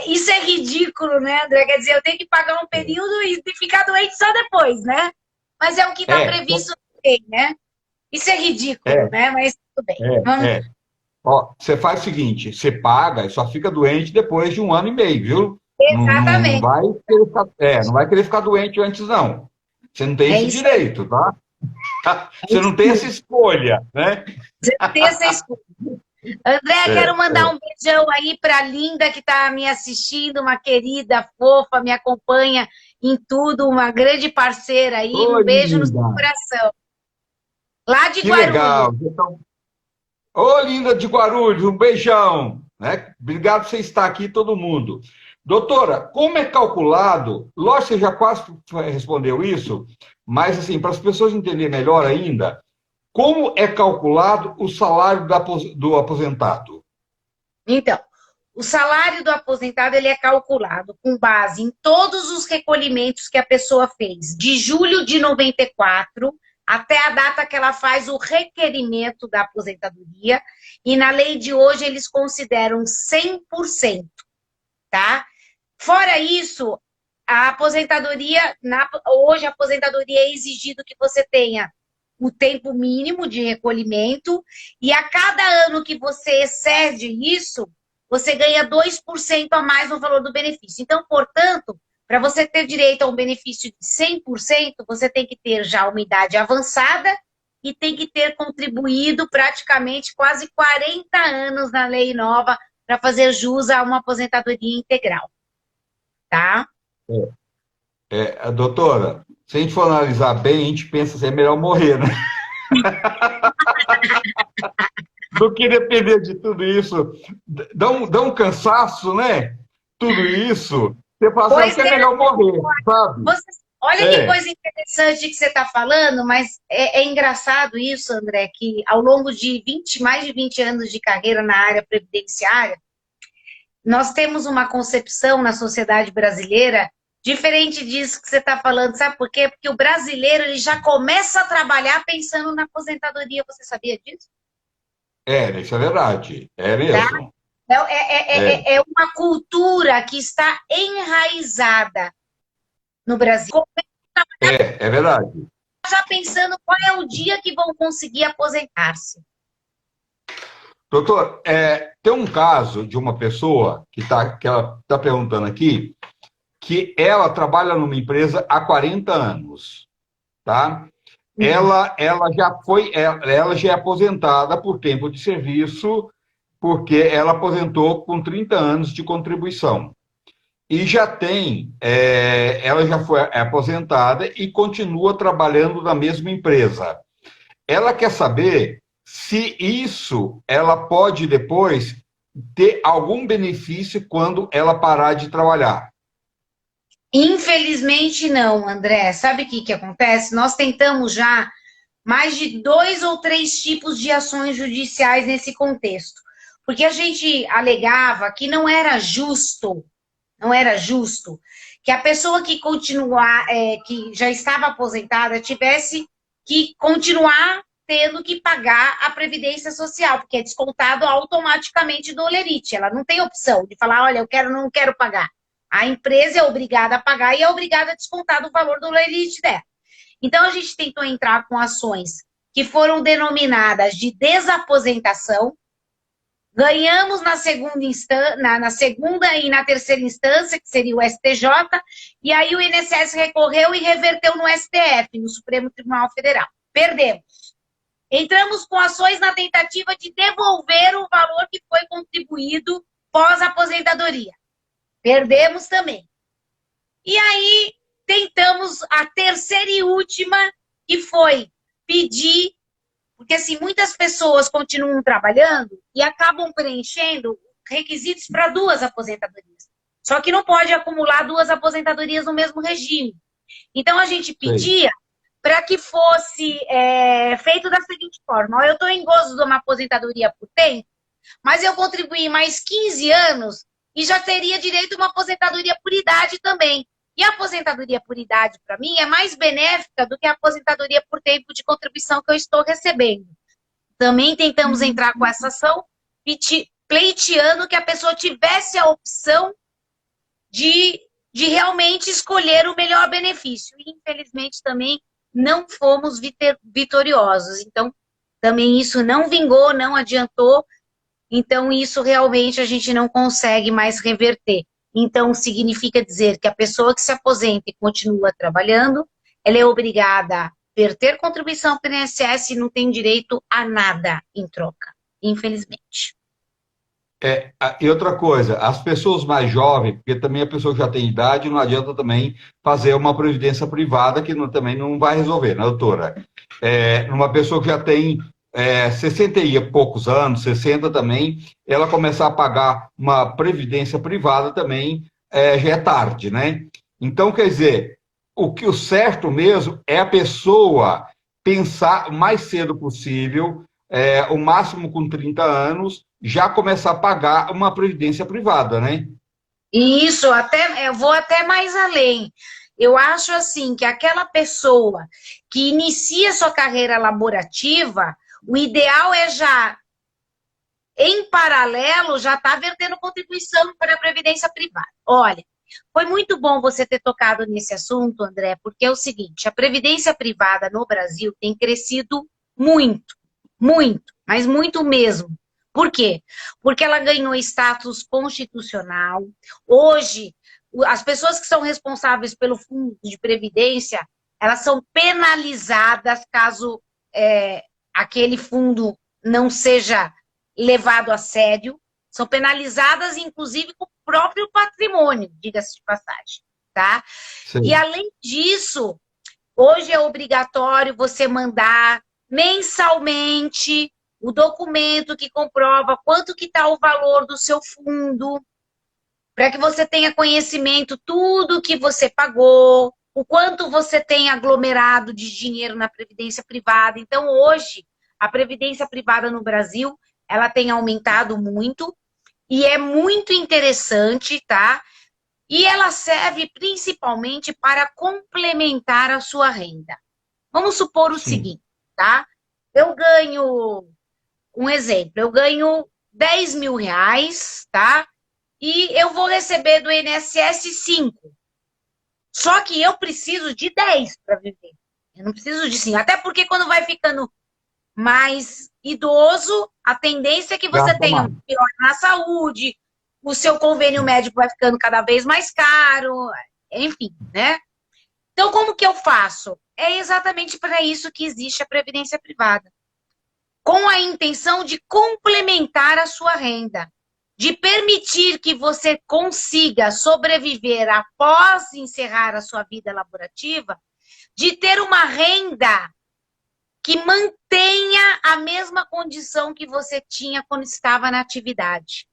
isso é ridículo, né, André? Quer dizer, eu tenho que pagar um período e ficar doente só depois, né? Mas é o que está É, previsto na lei, né? Isso é ridículo, é, né? Mas tudo bem. Vamos... é. Ó, você faz o seguinte, você paga e só fica doente depois de 1 ano e meio, viu? Não Exatamente. vai querer ficar, não vai querer ficar doente antes, não. Você não tem É esse isso aí. direito, tá? É Você isso não tem essa aí. escolha, né? Você tem essa escolha. André, É, quero mandar é. um beijão aí para a Linda que está me assistindo, uma querida, fofa, me acompanha em tudo, uma grande parceira aí. Ô, Um beijo no seu linda, coração. Lá de que Guarulhos. legal. Então, ô, linda de Guarulhos, um beijão, né? Obrigado por você estar aqui, todo mundo. Doutora, como é calculado? Lógico, você já quase respondeu isso, mas assim, para as pessoas entenderem melhor ainda, como é calculado o salário do aposentado? Então, o salário do aposentado ele é calculado com base em todos os recolhimentos que a pessoa fez, de julho de 94 até a data que ela faz o requerimento da aposentadoria, e na lei de hoje eles consideram 100%, tá? Fora isso, a aposentadoria, hoje a aposentadoria é exigido que você tenha o tempo mínimo de recolhimento, e a cada ano que você excede isso, você ganha 2% a mais no valor do benefício. Então, portanto, para você ter direito a um benefício de 100%, você tem que ter já uma idade avançada e tem que ter contribuído praticamente quase 40 anos na lei nova para fazer jus a uma aposentadoria integral, tá? Doutora, se a gente for analisar bem, a gente pensa assim, é melhor morrer, né? Do que depender de tudo isso. Dá um cansaço, né? Tudo isso. Você fala assim, Pois acho que é melhor morrer, sabe? você, olha que É, coisa interessante que você está falando, mas é engraçado isso, André, que ao longo de mais de 20 anos de carreira na área previdenciária, nós temos uma concepção na sociedade brasileira diferente disso que você está falando. Sabe por quê? Porque o brasileiro ele já começa a trabalhar pensando na aposentadoria. Você sabia disso? isso é verdade. É Tá? mesmo. Então, É, é uma cultura que está enraizada no Brasil. é verdade. Já pensando qual é o dia que vão conseguir aposentar-se. Doutor, tem um caso de uma pessoa que ela está perguntando aqui, que ela trabalha numa empresa há 40 anos, tá? Uhum. Ela já é aposentada por tempo de serviço, porque ela aposentou com 30 anos de contribuição. E ela já foi aposentada e continua trabalhando na mesma empresa. Ela quer saber se isso ela pode depois ter algum benefício quando ela parar de trabalhar. Infelizmente não, André. Sabe o que acontece? Nós tentamos já mais de 2 ou 3 tipos de ações judiciais nesse contexto. Porque a gente alegava que não era justo que a pessoa que que já estava aposentada tivesse que continuar tendo que pagar a Previdência Social, porque é descontado automaticamente do Olerite. Ela não tem opção de falar, olha, não quero pagar. A empresa é obrigada a pagar e é obrigada a descontar do valor do Olerite dela. Então, a gente tentou entrar com ações que foram denominadas de desaposentação. Ganhamos na segunda e na terceira instância, que seria o STJ, e aí o INSS recorreu e reverteu no STF, no Supremo Tribunal Federal. Perdemos. Entramos com ações na tentativa de devolver o valor que foi contribuído pós-aposentadoria. Perdemos também. E aí tentamos a terceira e última, que foi pedir Porque, assim, muitas pessoas continuam trabalhando e acabam preenchendo requisitos para 2 aposentadorias. Só que não pode acumular 2 aposentadorias no mesmo regime. Então, a gente Sei. pedia para que fosse feito da seguinte forma: ó, eu estou em gozo de uma aposentadoria por tempo, mas eu contribuí mais 15 anos e já teria direito a uma aposentadoria por idade também. E a aposentadoria por idade, para mim, é mais benéfica do que a aposentadoria por tempo de contribuição que eu estou recebendo. Também tentamos entrar com essa ação, pleiteando que a pessoa tivesse a opção de realmente escolher o melhor benefício. E, infelizmente, também não fomos vitoriosos. Então, também isso não vingou, não adiantou. Então, isso realmente a gente não consegue mais reverter. Então, significa dizer que a pessoa que se aposenta e continua trabalhando, ela é obrigada a verter contribuição para o INSS e não tem direito a nada em troca, infelizmente. E outra coisa, as pessoas mais jovens, porque também a pessoa que já tem idade, não adianta também fazer uma previdência privada, que também não vai resolver, né, doutora? Uma pessoa que já tem 60 e poucos anos, 60 também, ela começar a pagar uma previdência privada também já é tarde, né? Então, quer dizer, o certo mesmo é a pessoa pensar o mais cedo possível, o máximo com 30 anos, já começar a pagar uma previdência privada, né? Isso, eu vou até mais além. Eu acho assim que aquela pessoa que inicia sua carreira laborativa, o ideal é já, em paralelo, já estar vertendo contribuição para a previdência privada. Olha, foi muito bom você ter tocado nesse assunto, André, porque é o seguinte: a previdência privada no Brasil tem crescido muito, muito, mas muito mesmo. Por quê? Porque ela ganhou status constitucional. Hoje, as pessoas que são responsáveis pelo fundo de previdência, elas são penalizadas caso aquele fundo não seja levado a sério. São penalizadas, inclusive, com o próprio patrimônio, diga-se de passagem, tá? Sim. E, além disso, hoje é obrigatório você mandar mensalmente o documento que comprova quanto que está o valor do seu fundo, para que você tenha conhecimento tudo que você pagou, o quanto você tem aglomerado de dinheiro na previdência privada. Então, hoje, a previdência privada no Brasil, ela tem aumentado muito e é muito interessante, tá? E ela serve principalmente para complementar a sua renda. Vamos supor o seguinte, tá? Eu ganho, um exemplo, eu ganho 10 mil reais, tá? E eu vou receber do INSS 5. Só que eu preciso de 10 para viver. Eu não preciso de 5. Até porque quando vai ficando mais idoso, a tendência é que você tenha um pior na saúde, o seu convênio médico vai ficando cada vez mais caro, enfim, né? Então, como que eu faço? É exatamente para isso que existe a previdência privada. Com a intenção de complementar a sua renda, de permitir que você consiga sobreviver após encerrar a sua vida laborativa, de ter uma renda que mantenha a mesma condição que você tinha quando estava na atividade,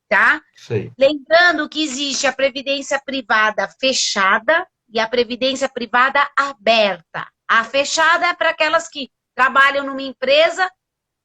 tá? Sei. Lembrando que existe a previdência privada fechada e a previdência privada aberta. A fechada é para aquelas que trabalham numa empresa,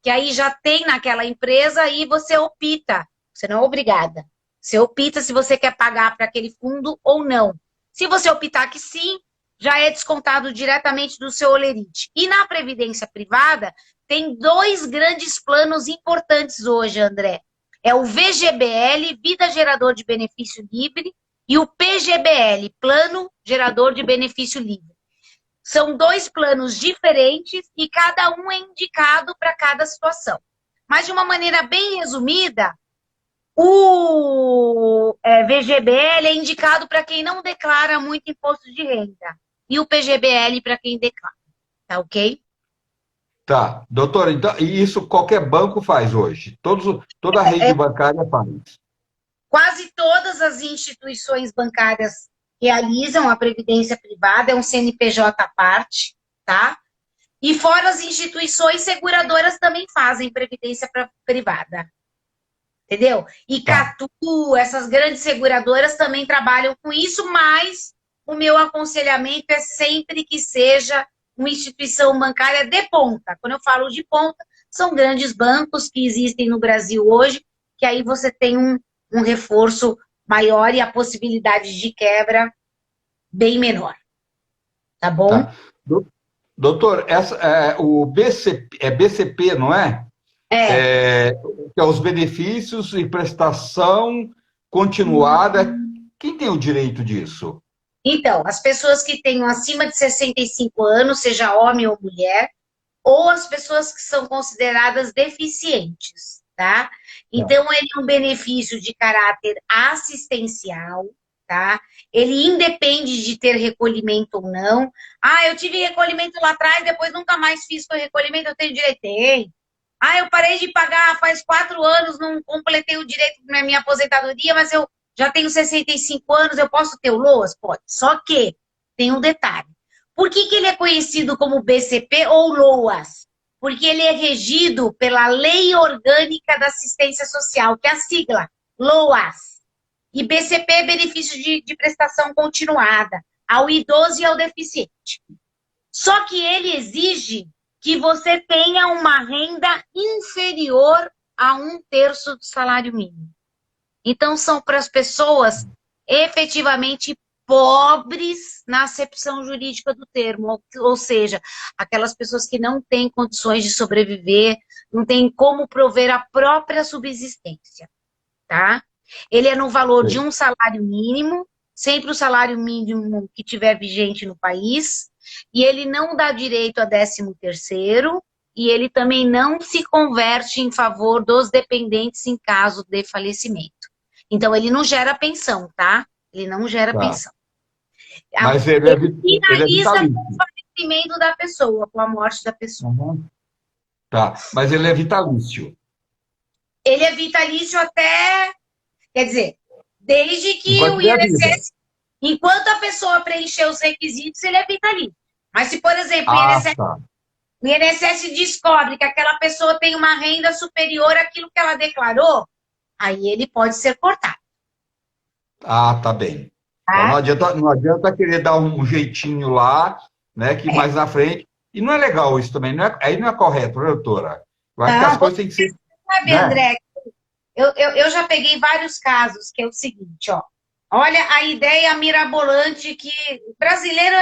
que aí já tem naquela empresa e você opta. Você não é obrigada. Você opta se você quer pagar para aquele fundo ou não. Se você optar que sim, já é descontado diretamente do seu holerite. E na previdência privada, tem 2 grandes planos importantes hoje, André. É o VGBL, Vida Gerador de Benefício Livre, e o PGBL, Plano Gerador de Benefício Livre. São 2 planos diferentes e cada um é indicado para cada situação. Mas, de uma maneira bem resumida, o VGBL é indicado para quem não declara muito imposto de renda. E o PGBL para quem declara. Tá ok? Tá. Doutora, então, e isso qualquer banco faz hoje? Toda a rede bancária faz. Quase todas as instituições bancárias realizam a previdência privada, é um CNPJ à parte, tá? E fora as instituições seguradoras também fazem previdência privada. Entendeu? E Tá. Catu, essas grandes seguradoras também trabalham com isso, mas o meu aconselhamento é sempre que seja uma instituição bancária de ponta. Quando eu falo de ponta, são grandes bancos que existem no Brasil hoje, que aí você tem um reforço maior e a possibilidade de quebra bem menor. Tá bom? Tá. Doutor, o BCP, é BCP, não é? É. Que é os benefícios e prestação continuada. Quem tem o direito disso? Então, as pessoas que tenham acima de 65 anos, seja homem ou mulher, ou as pessoas que são consideradas deficientes, tá? Tá. Então, ele é um benefício de caráter assistencial, tá? Ele independe de ter recolhimento ou não. Ah, eu tive recolhimento lá atrás, depois nunca mais fiz com recolhimento, eu tenho direito? Tem. Ah, eu parei de pagar faz 4 anos, não completei o direito na minha aposentadoria, mas eu já tenho 65 anos, eu posso ter o LOAS? Pode. Só que tem um detalhe. Por que ele é conhecido como BCP ou LOAS? Porque ele é regido pela Lei Orgânica da Assistência Social, que é a sigla, LOAS. E BCP é benefício de prestação continuada ao idoso e ao deficiente. Só que ele exige que você tenha uma renda inferior a 1/3 do salário mínimo. Então, são para as pessoas efetivamente pobres na acepção jurídica do termo, ou seja, aquelas pessoas que não têm condições de sobreviver, não têm como prover a própria subsistência, tá? Ele é no valor de Sei. um salário mínimo, sempre o salário mínimo que tiver vigente no país, e ele não dá direito a 13º, e ele também não se converte em favor dos dependentes em caso de falecimento. Então, ele não gera pensão, tá? Ele não gera Tá. pensão. Mas Ele ele é finaliza com o vitalício. falecimento da pessoa, com a morte da pessoa. Uhum. Tá. Mas ele é vitalício. Ele é vitalício até, quer dizer, desde que Enquanto o tiver vida. INSS, enquanto a pessoa preencher os requisitos, ele é vitalício. Mas se, por exemplo, Ah, tá. o INSS descobre que aquela pessoa tem uma renda superior àquilo que ela declarou, aí ele pode ser cortado, Ah, tá bem. Então tá? não adianta querer dar um jeitinho lá, né? Que É. mais na frente. E não é legal isso também, aí não é correto, né, doutora? Eu acho que as Não, coisas têm que ser, sabe, né? André, eu já peguei vários casos, que é o seguinte, ó. Olha a ideia mirabolante que o brasileiro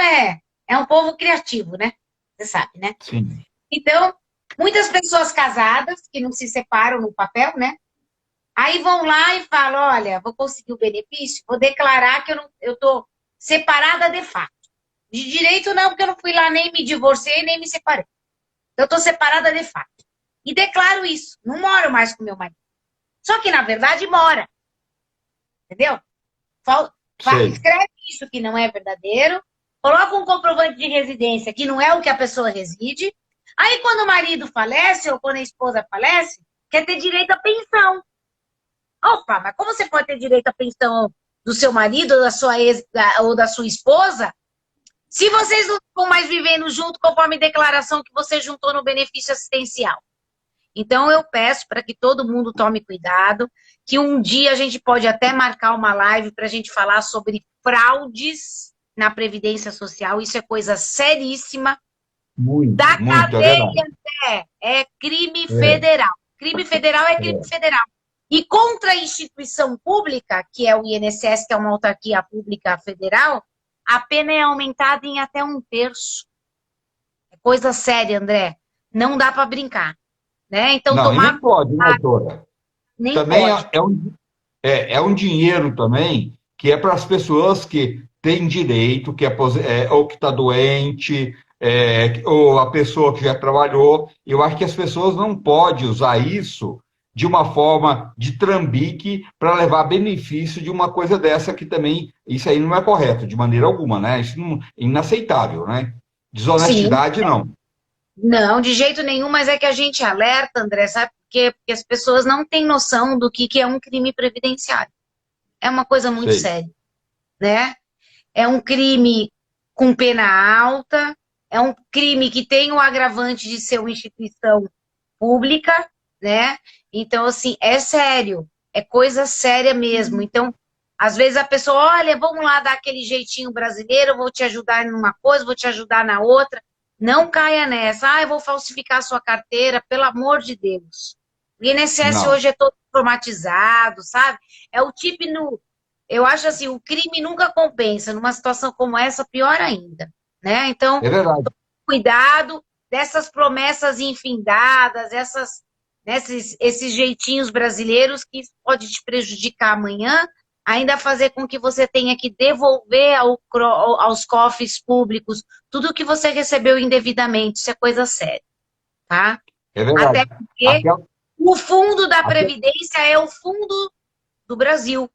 é um povo criativo, né? Você sabe, né? Sim. Então, muitas pessoas casadas que não se separam no papel, né? Aí vão lá e falam, olha, vou conseguir o benefício, vou declarar que eu tô separada de fato. De direito não, porque eu não fui lá nem me divorciei, nem me separei. Eu tô separada de fato. E declaro isso, não moro mais com meu marido. Só que, na verdade, mora. Entendeu? Sei. Escreve isso que não é verdadeiro, coloca um comprovante de residência que não é o que a pessoa reside. Aí, quando o marido falece ou quando a esposa falece, quer ter direito à pensão. Opa, mas como você pode ter direito à pensão do seu marido ou da sua ex ou da sua esposa se vocês não estão mais vivendo junto conforme declaração que você juntou no benefício assistencial? Então, eu peço para que todo mundo tome cuidado, que um dia a gente pode até marcar uma live para a gente falar sobre fraudes na Previdência Social. Isso é coisa seríssima. Muito, Da muito, é verdade. cadeia, é crime É, federal. Crime federal é crime é. federal. E contra a instituição pública, que é o INSS, que é uma autarquia pública federal, a pena é aumentada em até 1/3. É coisa séria, André. Não dá para brincar. Né? Então, Não, e nem tomar pode, né, cuidado, doutora? nem Também pode. é um dinheiro também que é para as pessoas que têm direito, ou que está doente, ou a pessoa que já trabalhou. Eu acho que as pessoas não podem usar isso de uma forma de trambique para levar benefício de uma coisa dessa que também, isso aí não é correto, de maneira alguma, né? Isso não, é inaceitável, né? Sim, Desonestidade, não. não, de jeito nenhum, mas é que a gente alerta, André, sabe por quê? Porque as pessoas não têm noção do que é um crime previdenciário. É uma coisa muito Sei. séria, né? É um crime com pena alta, é um crime que tem o agravante de ser uma instituição pública, né? Então, assim, é sério, é coisa séria mesmo. Então, às vezes a pessoa, olha, vamos lá dar aquele jeitinho brasileiro, eu vou te ajudar numa coisa, vou te ajudar na outra. Não caia nessa. Ah, eu vou falsificar a sua carteira, pelo amor de Deus. O INSS Não, hoje é todo informatizado, sabe? É o tipo no... Eu acho assim, o crime nunca compensa. Numa situação como essa, pior ainda, né? Então, é verdade. cuidado dessas promessas infindadas, esses jeitinhos brasileiros que isso pode te prejudicar amanhã, ainda fazer com que você tenha que devolver aos cofres públicos tudo que você recebeu indevidamente. Isso é coisa séria, tá? É verdade. Até porque Aquela, o fundo da aque- Previdência é o fundo do Brasil,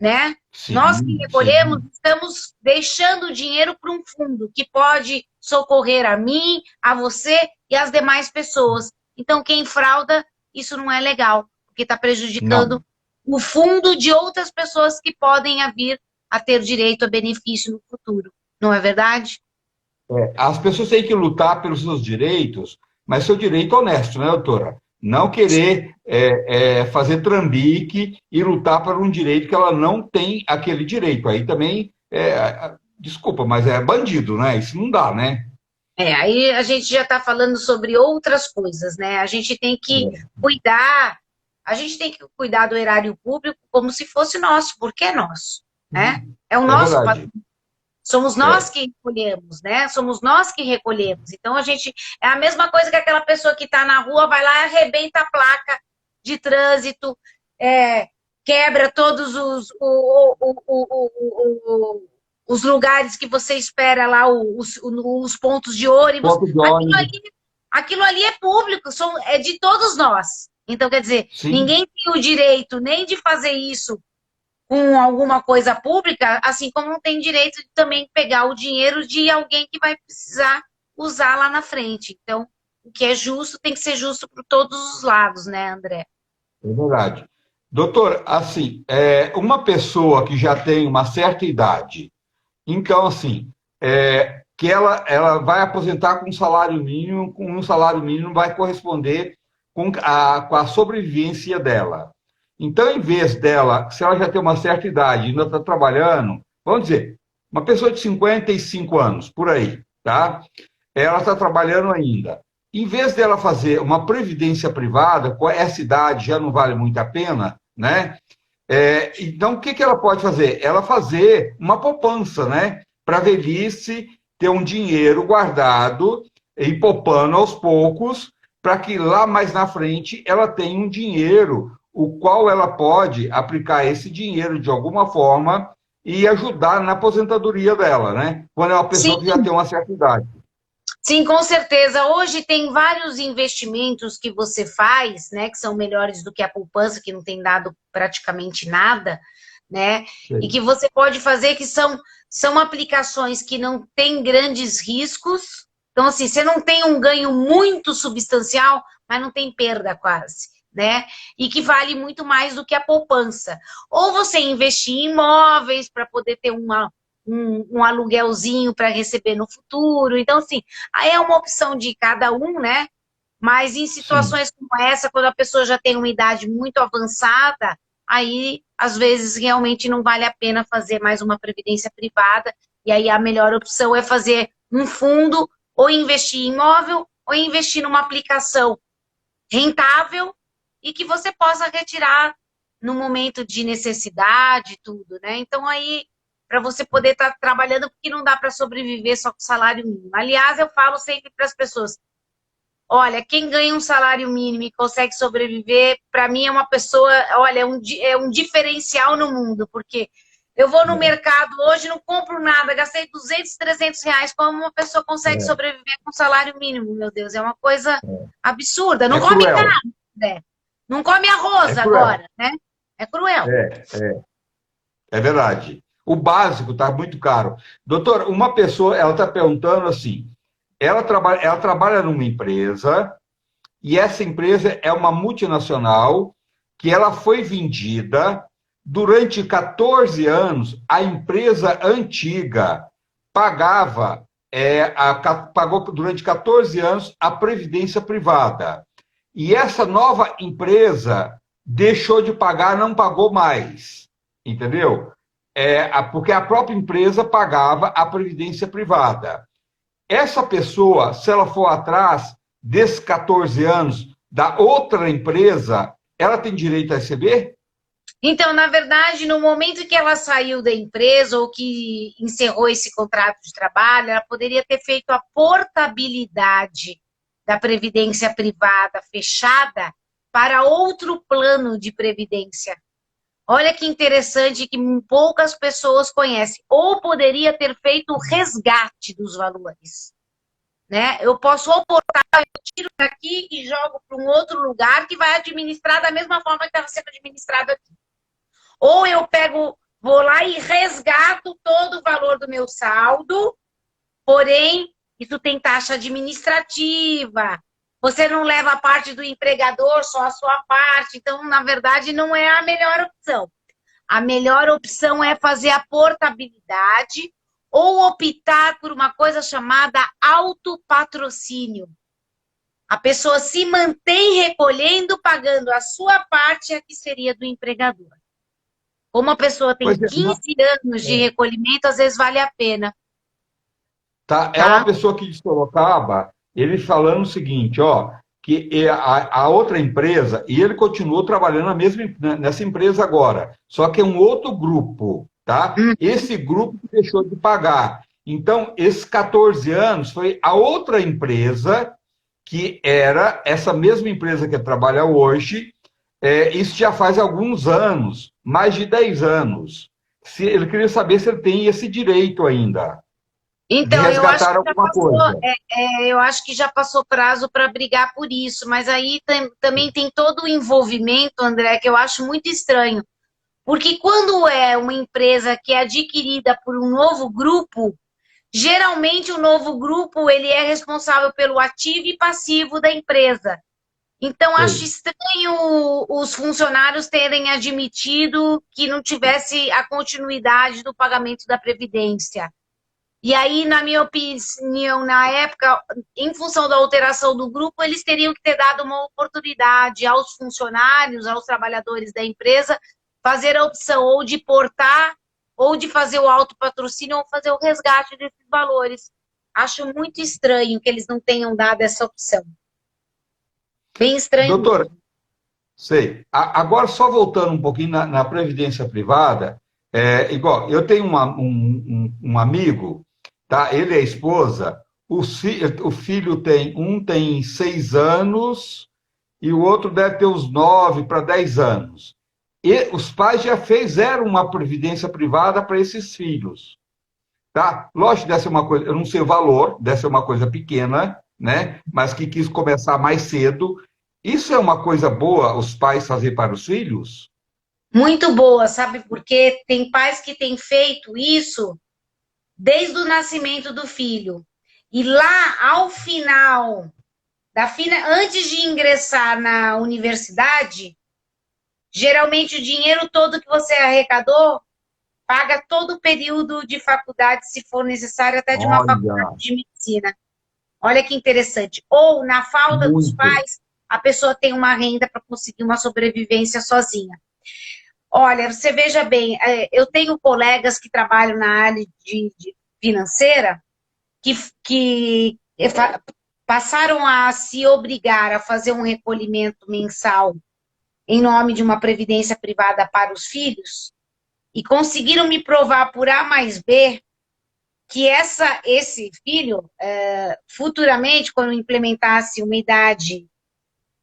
né? Nós que sim, recolhemos, sim. estamos deixando dinheiro para um fundo que pode socorrer a mim, a você e as demais pessoas. Então, quem frauda, isso não é legal, porque está Não. prejudicando o fundo de outras pessoas que podem vir a ter direito a benefício no futuro. Não é verdade? As pessoas têm que lutar pelos seus direitos, mas seu direito honesto, né, doutora? Não querer fazer trambique e lutar por um direito que ela não tem aquele direito. Aí também, desculpa, mas é bandido, né? Isso não dá, né? Aí a gente já está falando sobre outras coisas, né? A gente tem que cuidar do erário público como se fosse nosso, porque é nosso, né? É o É nosso verdade. patrimônio. Somos nós É. que recolhemos, né? Somos nós que recolhemos. Então a gente é a mesma coisa que aquela pessoa que está na rua vai lá e arrebenta a placa de trânsito, quebra todos os lugares que você espera lá, os pontos de ônibus. Ponto de ônibus. Aquilo ali é público, é de todos nós. Então, quer dizer, Sim, ninguém tem o direito nem de fazer isso com alguma coisa pública, assim como não tem direito de também pegar o dinheiro de alguém que vai precisar usar lá na frente. Então, o que é justo tem que ser justo por todos os lados, né, André? é verdade. Doutor, assim, uma pessoa que já tem uma certa idade, então, assim, que ela vai aposentar com um salário mínimo vai corresponder com a sobrevivência dela. Então, em vez dela, se ela já tem uma certa idade e ainda está trabalhando, vamos dizer, uma pessoa de 55 anos, por aí, tá? Ela está trabalhando ainda. Em vez dela fazer uma previdência privada, com essa idade já não vale muito a pena, né? Então, o que ela pode fazer? Ela fazer uma poupança, né? Para a velhice ter um dinheiro guardado e poupando aos poucos, para que lá mais na frente ela tenha um dinheiro, o qual ela pode aplicar esse dinheiro de alguma forma e ajudar na aposentadoria dela, né? Quando é uma Sim, pessoa que já tem uma certa idade. sim, com certeza. Hoje tem vários investimentos que você faz, né, que são melhores do que a poupança, que não tem dado praticamente nada, né? E Sei. que você pode fazer que são aplicações que não têm grandes riscos. Então, assim, você não tem um ganho muito substancial, mas não tem perda quase, né? E que vale muito mais do que a poupança. Ou você investir em imóveis para poder ter um aluguelzinho para receber no futuro. Então, assim, aí é uma opção de cada um, né? Mas em Sim. situações como essa, quando a pessoa já tem uma idade muito avançada, aí às vezes realmente não vale a pena fazer mais uma previdência privada. E aí a melhor opção é fazer um fundo, ou investir em imóvel, ou investir numa aplicação rentável e que você possa retirar no momento de necessidade, tudo, né? Então aí, para você poder estar trabalhando, porque não dá para sobreviver só com salário mínimo. Aliás, eu falo sempre para as pessoas, olha, quem ganha um salário mínimo e consegue sobreviver, para mim é uma pessoa, olha, é um diferencial no mundo, porque eu vou no mercado hoje, não compro nada, gastei 200, 300 reais, como uma pessoa consegue sobreviver com salário mínimo, meu Deus, é uma coisa absurda. É Não come cruel. carne, né? Não come É arroz cruel. agora, né? É cruel. É verdade. O básico está muito caro. Doutor, uma pessoa, ela está perguntando assim, ela trabalha numa empresa e essa empresa é uma multinacional que ela foi vendida durante 14 anos. A empresa antiga pagava pagou durante 14 anos a previdência privada. E essa nova empresa deixou de pagar, não pagou mais, entendeu? Porque a própria empresa pagava a previdência privada. Essa pessoa, se ela for atrás desses 14 anos da outra empresa, ela tem direito a receber? Então, na verdade, no momento que ela saiu da empresa ou que encerrou esse contrato de trabalho, ela poderia ter feito a portabilidade da previdência privada fechada para outro plano de previdência. Olha que interessante que poucas pessoas conhecem. Ou poderia ter feito o resgate dos valores. Né? Eu posso oportar, eu tiro daqui e jogo para um outro lugar que vai administrar da mesma forma que estava sendo administrado aqui. Ou eu vou lá e resgato todo o valor do meu saldo, porém, isso tem taxa administrativa. Você não leva a parte do empregador, só a sua parte. Então, na verdade, não é a melhor opção. A melhor opção é fazer a portabilidade ou optar por uma coisa chamada autopatrocínio. A pessoa se mantém recolhendo, pagando a sua parte, a que seria do empregador. Como a pessoa tem 15 anos de recolhimento, às vezes vale a pena. Tá? É uma pessoa que de Sorocaba, ele falando o seguinte, ó, que a outra empresa, e ele continuou trabalhando nessa empresa agora, só que é um outro grupo, tá? Esse grupo deixou de pagar. Então, esses 14 anos foi a outra empresa, que era essa mesma empresa que trabalha hoje, isso já faz alguns anos, mais de 10 anos. Ele queria saber se ele tem esse direito ainda. Então, eu acho que já passou prazo para brigar por isso, mas aí também tem todo o envolvimento, André, que eu acho muito estranho. Porque quando é uma empresa que é adquirida por um novo grupo, geralmente o novo grupo ele é responsável pelo ativo e passivo da empresa. Então, acho estranho os funcionários terem admitido que não tivesse a continuidade do pagamento da Previdência. E aí, na minha opinião, na época, em função da alteração do grupo, eles teriam que ter dado uma oportunidade aos funcionários, aos trabalhadores da empresa, fazer a opção ou de portar, ou de fazer o autopatrocínio, ou fazer o resgate desses valores. Acho muito estranho que eles não tenham dado essa opção. Bem estranho. Doutora, sei. Agora, só voltando um pouquinho na Previdência Privada, igual, eu tenho um amigo, tá? Ele é a esposa, o filho tem 6 anos e o outro deve ter uns 9 para 10 anos. E os pais já fizeram uma previdência privada para esses filhos. Tá? Lógico, deve ser uma coisa, eu não sei o valor, deve ser uma coisa pequena, né? Mas que quis começar mais cedo. Isso é uma coisa boa os pais fazer para os filhos? Muito boa, sabe? Porque tem pais que têm feito isso desde o nascimento do filho. E lá, ao final, antes de ingressar na universidade, geralmente o dinheiro todo que você arrecadou paga todo o período de faculdade, se for necessário, até de uma faculdade de medicina. Olha que interessante. Ou, na falta dos pais, a pessoa tem uma renda para conseguir uma sobrevivência sozinha. Olha, você veja bem, eu tenho colegas que trabalham na área de financeira que passaram a se obrigar a fazer um recolhimento mensal em nome de uma previdência privada para os filhos e conseguiram me provar por A mais B que esse filho, futuramente, quando implementasse uma idade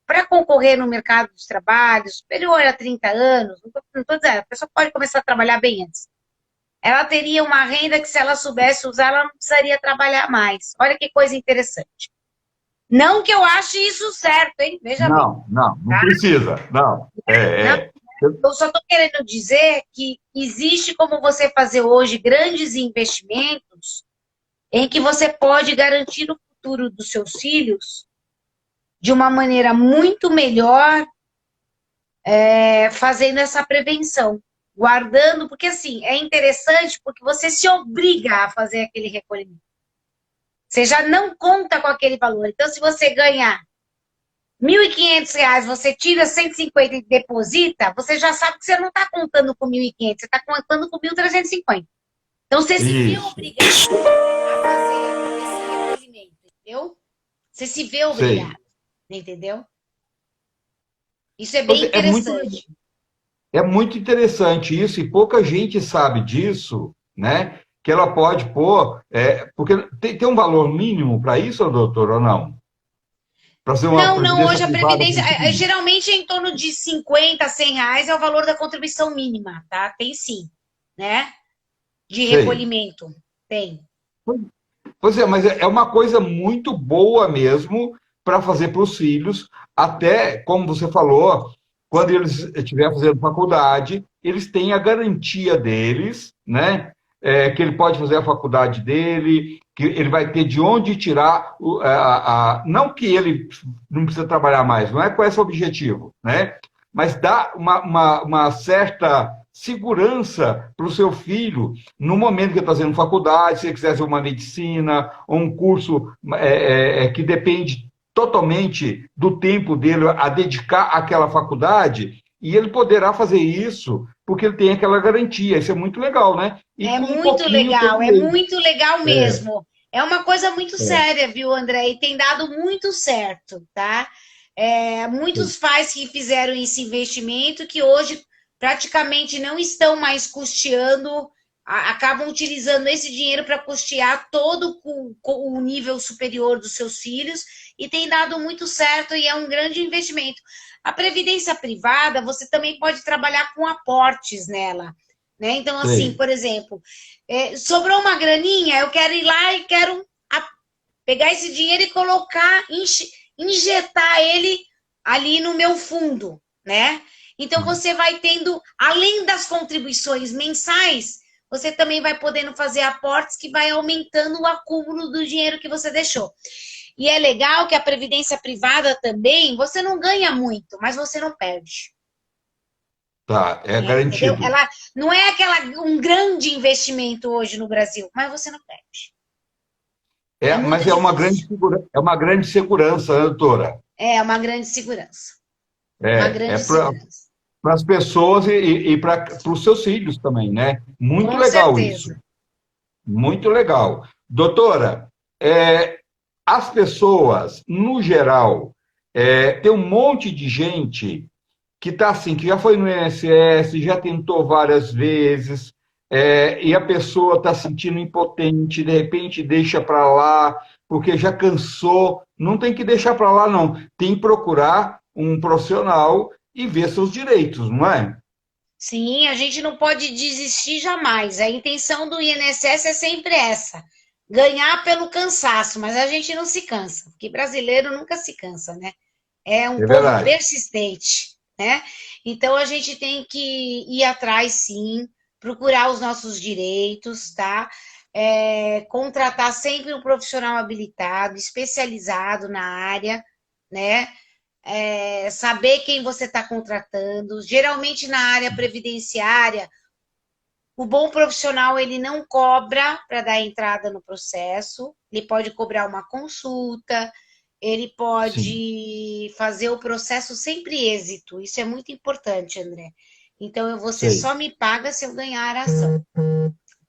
para concorrer no mercado de trabalho superior a 30 anos, não estou dizendo, a pessoa pode começar a trabalhar bem antes. Ela teria uma renda que, se ela soubesse usar, ela não precisaria trabalhar mais. Olha que coisa interessante. Não que eu ache isso certo, hein? Veja bem. Não precisa, não. Eu só estou querendo dizer que existe como você fazer hoje grandes investimentos em que você pode garantir o futuro dos seus filhos de uma maneira muito melhor, fazendo essa prevenção, guardando, porque assim, é interessante porque você se obriga a fazer aquele recolhimento. Você já não conta com aquele valor. Então, se você ganhar R$ 1.500, você tira 150 e deposita, você já sabe que você não está contando com 1.500, você está contando com 1.350. Então, você se vê Isso, obrigado a fazer esse recolhimento, entendeu? Você se vê sei. obrigado, entendeu? Isso é Pois bem interessante. é muito interessante isso, e pouca gente sabe disso, né? Que ela pode pôr, porque tem um valor mínimo para isso, doutor, ou não? Para ser uma Não, não, previdência hoje a privada Previdência, para filho? geralmente é em torno de 50 a R$ 100 é o valor da contribuição mínima, tá? Tem sim, né? De Sei. recolhimento, tem. Pois é, mas é uma coisa muito boa mesmo para fazer para os filhos, até, como você falou, quando eles estiverem fazendo faculdade, eles têm a garantia deles, né? Que ele pode fazer a faculdade dele, que ele vai ter de onde tirar, não que ele não precisa trabalhar mais, não é com esse objetivo, né? Mas dá uma certa segurança para o seu filho no momento que ele está fazendo faculdade, se ele quiser fazer uma medicina, ou um curso que depende totalmente do tempo dele a dedicar àquela faculdade, e ele poderá fazer isso porque ele tem aquela garantia. Isso é muito legal, né? E com um pouquinho todo É mês. muito legal É, mesmo. É uma coisa muito é, séria, viu, André? E tem dado muito certo, tá? Muitos pais que fizeram esse investimento que hoje praticamente não estão mais custeando, acabam utilizando esse dinheiro para custear todo o nível superior dos seus filhos e tem dado muito certo e é um grande investimento. A previdência privada, você também pode trabalhar com aportes nela, né? Então, assim, sei. por exemplo, sobrou uma graninha, eu quero ir lá e quero pegar esse dinheiro e colocar, injetar ele ali no meu fundo, né? Então você vai tendo, além das contribuições mensais, você também vai podendo fazer aportes que vai aumentando o acúmulo do dinheiro que você deixou. E é legal que a previdência privada também, você não ganha muito, mas você não perde. Tá, é Né? Entendeu? garantido. Ela não é um grande investimento hoje no Brasil, mas você não perde. É muito Mas é uma grande difícil. é uma grande segurança, né, doutora? É uma grande segurança. Uma É grande para segurança. as pessoas e para os seus filhos também, né? Muito Com legal isso. certeza. Muito legal. Doutora, as pessoas, no geral, tem um monte de gente que está assim, que já foi no INSS, já tentou várias vezes, e a pessoa está se sentindo impotente, de repente deixa para lá, porque já cansou. Não tem que deixar para lá, não. Tem que procurar um profissional e ver seus direitos, não é? Sim, a gente não pode desistir jamais. A intenção do INSS é sempre essa: ganhar pelo cansaço, mas a gente não se cansa, porque brasileiro nunca se cansa, né? É um É povo verdade. persistente, né? Então a gente tem que ir atrás, sim, procurar os nossos direitos, tá? Contratar sempre um profissional habilitado, especializado na área, né? Saber quem você está contratando. Geralmente na área previdenciária, o bom profissional ele não cobra para dar entrada no processo, ele pode cobrar uma consulta, ele Sim, pode fazer o processo sempre êxito. Isso é muito importante, André. Então, você sei. só me paga se eu ganhar a ação,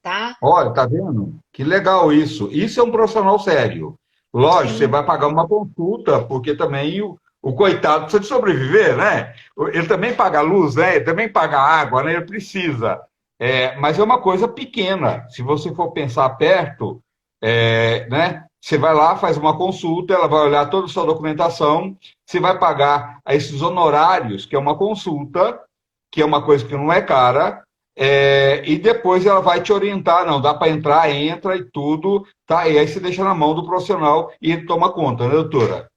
tá? Olha, tá vendo? Que legal isso. Isso é um profissional sério. Lógico, você Sim, vai pagar uma consulta, porque também o coitado precisa de sobreviver, né? Ele também paga luz, né? Ele também paga água, né? Ele precisa. Mas é uma coisa pequena. Se você for pensar perto, né? Você vai lá, faz uma consulta, ela vai olhar toda a sua documentação, você vai pagar esses honorários, que é uma consulta, que é uma coisa que não é cara, e depois ela vai te orientar, não, dá para entrar, entra e tudo, tá? E aí você deixa na mão do profissional e ele toma conta, né, doutora?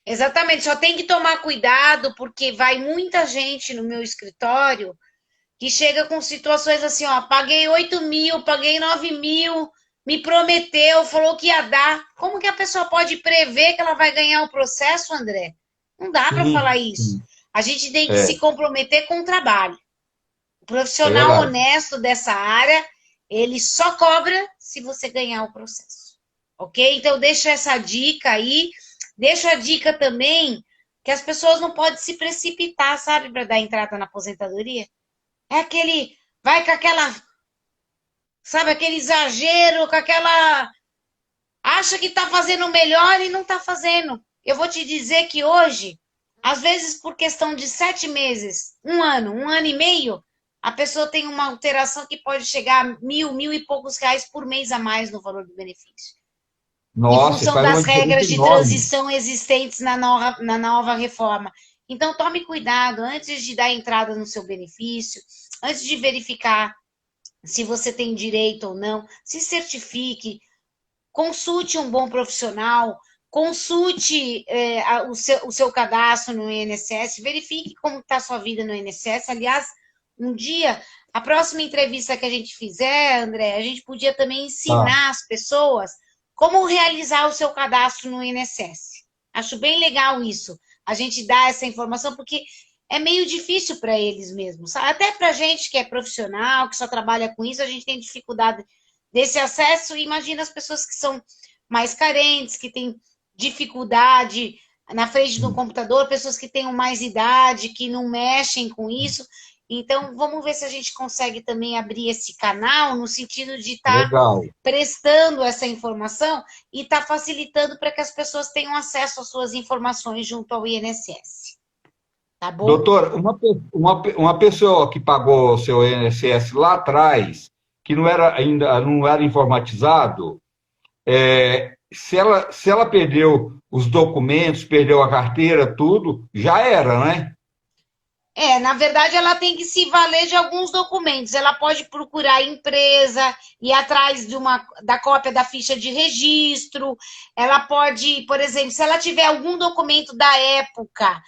exatamente. Só tem que tomar cuidado, porque vai muita gente no meu escritório que chega com situações assim, ó, paguei 8.000, paguei 9.000, me prometeu, falou que ia dar. Como que a pessoa pode prever que ela vai ganhar o processo, André? Não dá para falar Sim, isso. sim. A gente tem que É, se comprometer com o trabalho. O é profissional verdade. honesto dessa área, ele só cobra se você ganhar o processo. ok? Então, deixa essa dica aí. Deixa a dica também que as pessoas não podem se precipitar, sabe, para dar entrada na aposentadoria. É aquele, vai com aquela, sabe, aquele exagero, com aquela, acha que está fazendo o melhor e não está fazendo. Eu vou te dizer que hoje, às vezes por questão de 7 meses, um ano e meio, a pessoa tem uma alteração que pode chegar a 1.000 e poucos reais por mês a mais no valor do benefício. Em Nossa, função faz uma das diferença regras de enorme. transição existentes na nova reforma. Então, tome cuidado antes de dar entrada no seu benefício, antes de verificar se você tem direito ou não, se certifique, consulte um bom profissional, consulte o seu cadastro no INSS, verifique como está a sua vida no INSS. Aliás, um dia, a próxima entrevista que a gente fizer, André, a gente podia também Tá. ensinar as pessoas como realizar o seu cadastro no INSS. Acho bem legal isso, a gente dá essa informação, porque é meio difícil para eles mesmos. Até para a gente que é profissional, que só trabalha com isso, a gente tem dificuldade desse acesso. Imagina as pessoas que são mais carentes, que têm dificuldade na frente do computador, pessoas que têm mais idade, que não mexem com isso. Então, vamos ver se a gente consegue também abrir esse canal no sentido de estar Legal. prestando essa informação e estar facilitando para que as pessoas tenham acesso às suas informações junto ao INSS. Tá bom? Doutor, uma pessoa que pagou o seu INSS lá atrás, que não era ainda não era informatizado, se ela perdeu os documentos, perdeu a carteira, tudo, já era, né? Na verdade, ela tem que se valer de alguns documentos. Ela pode procurar a empresa, ir atrás da cópia da ficha de registro. Ela pode, por exemplo, se ela tiver algum documento da época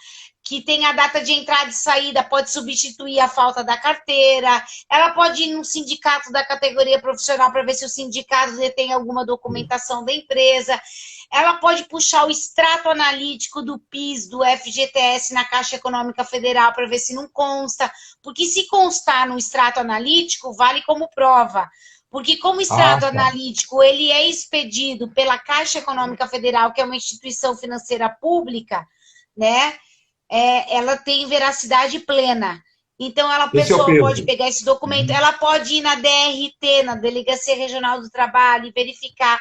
que tem a data de entrada e saída, pode substituir a falta da carteira. Ela pode ir no sindicato da categoria profissional para ver se o sindicato detém alguma documentação da empresa. Ela pode puxar o extrato analítico do PIS, do FGTS na Caixa Econômica Federal para ver se não consta, porque se constar no extrato analítico, vale como prova. Porque como o Ah, extrato tá. analítico ele é expedido pela Caixa Econômica Federal, que é uma instituição financeira pública, né? Ela tem veracidade plena. Então, a Esse é o pessoa pode peso. pegar esse documento, ela pode ir na DRT, na Delegacia Regional do Trabalho, e verificar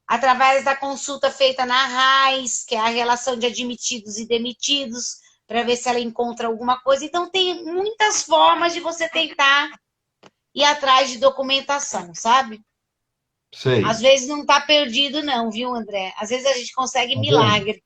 através da consulta feita na RAIS, que é a relação de admitidos e demitidos, para ver se ela encontra alguma coisa. Então, tem muitas formas de você tentar ir atrás de documentação, sabe? Às Sei. vezes não está perdido, não, viu, André? Às vezes a gente consegue Tá vendo? milagre,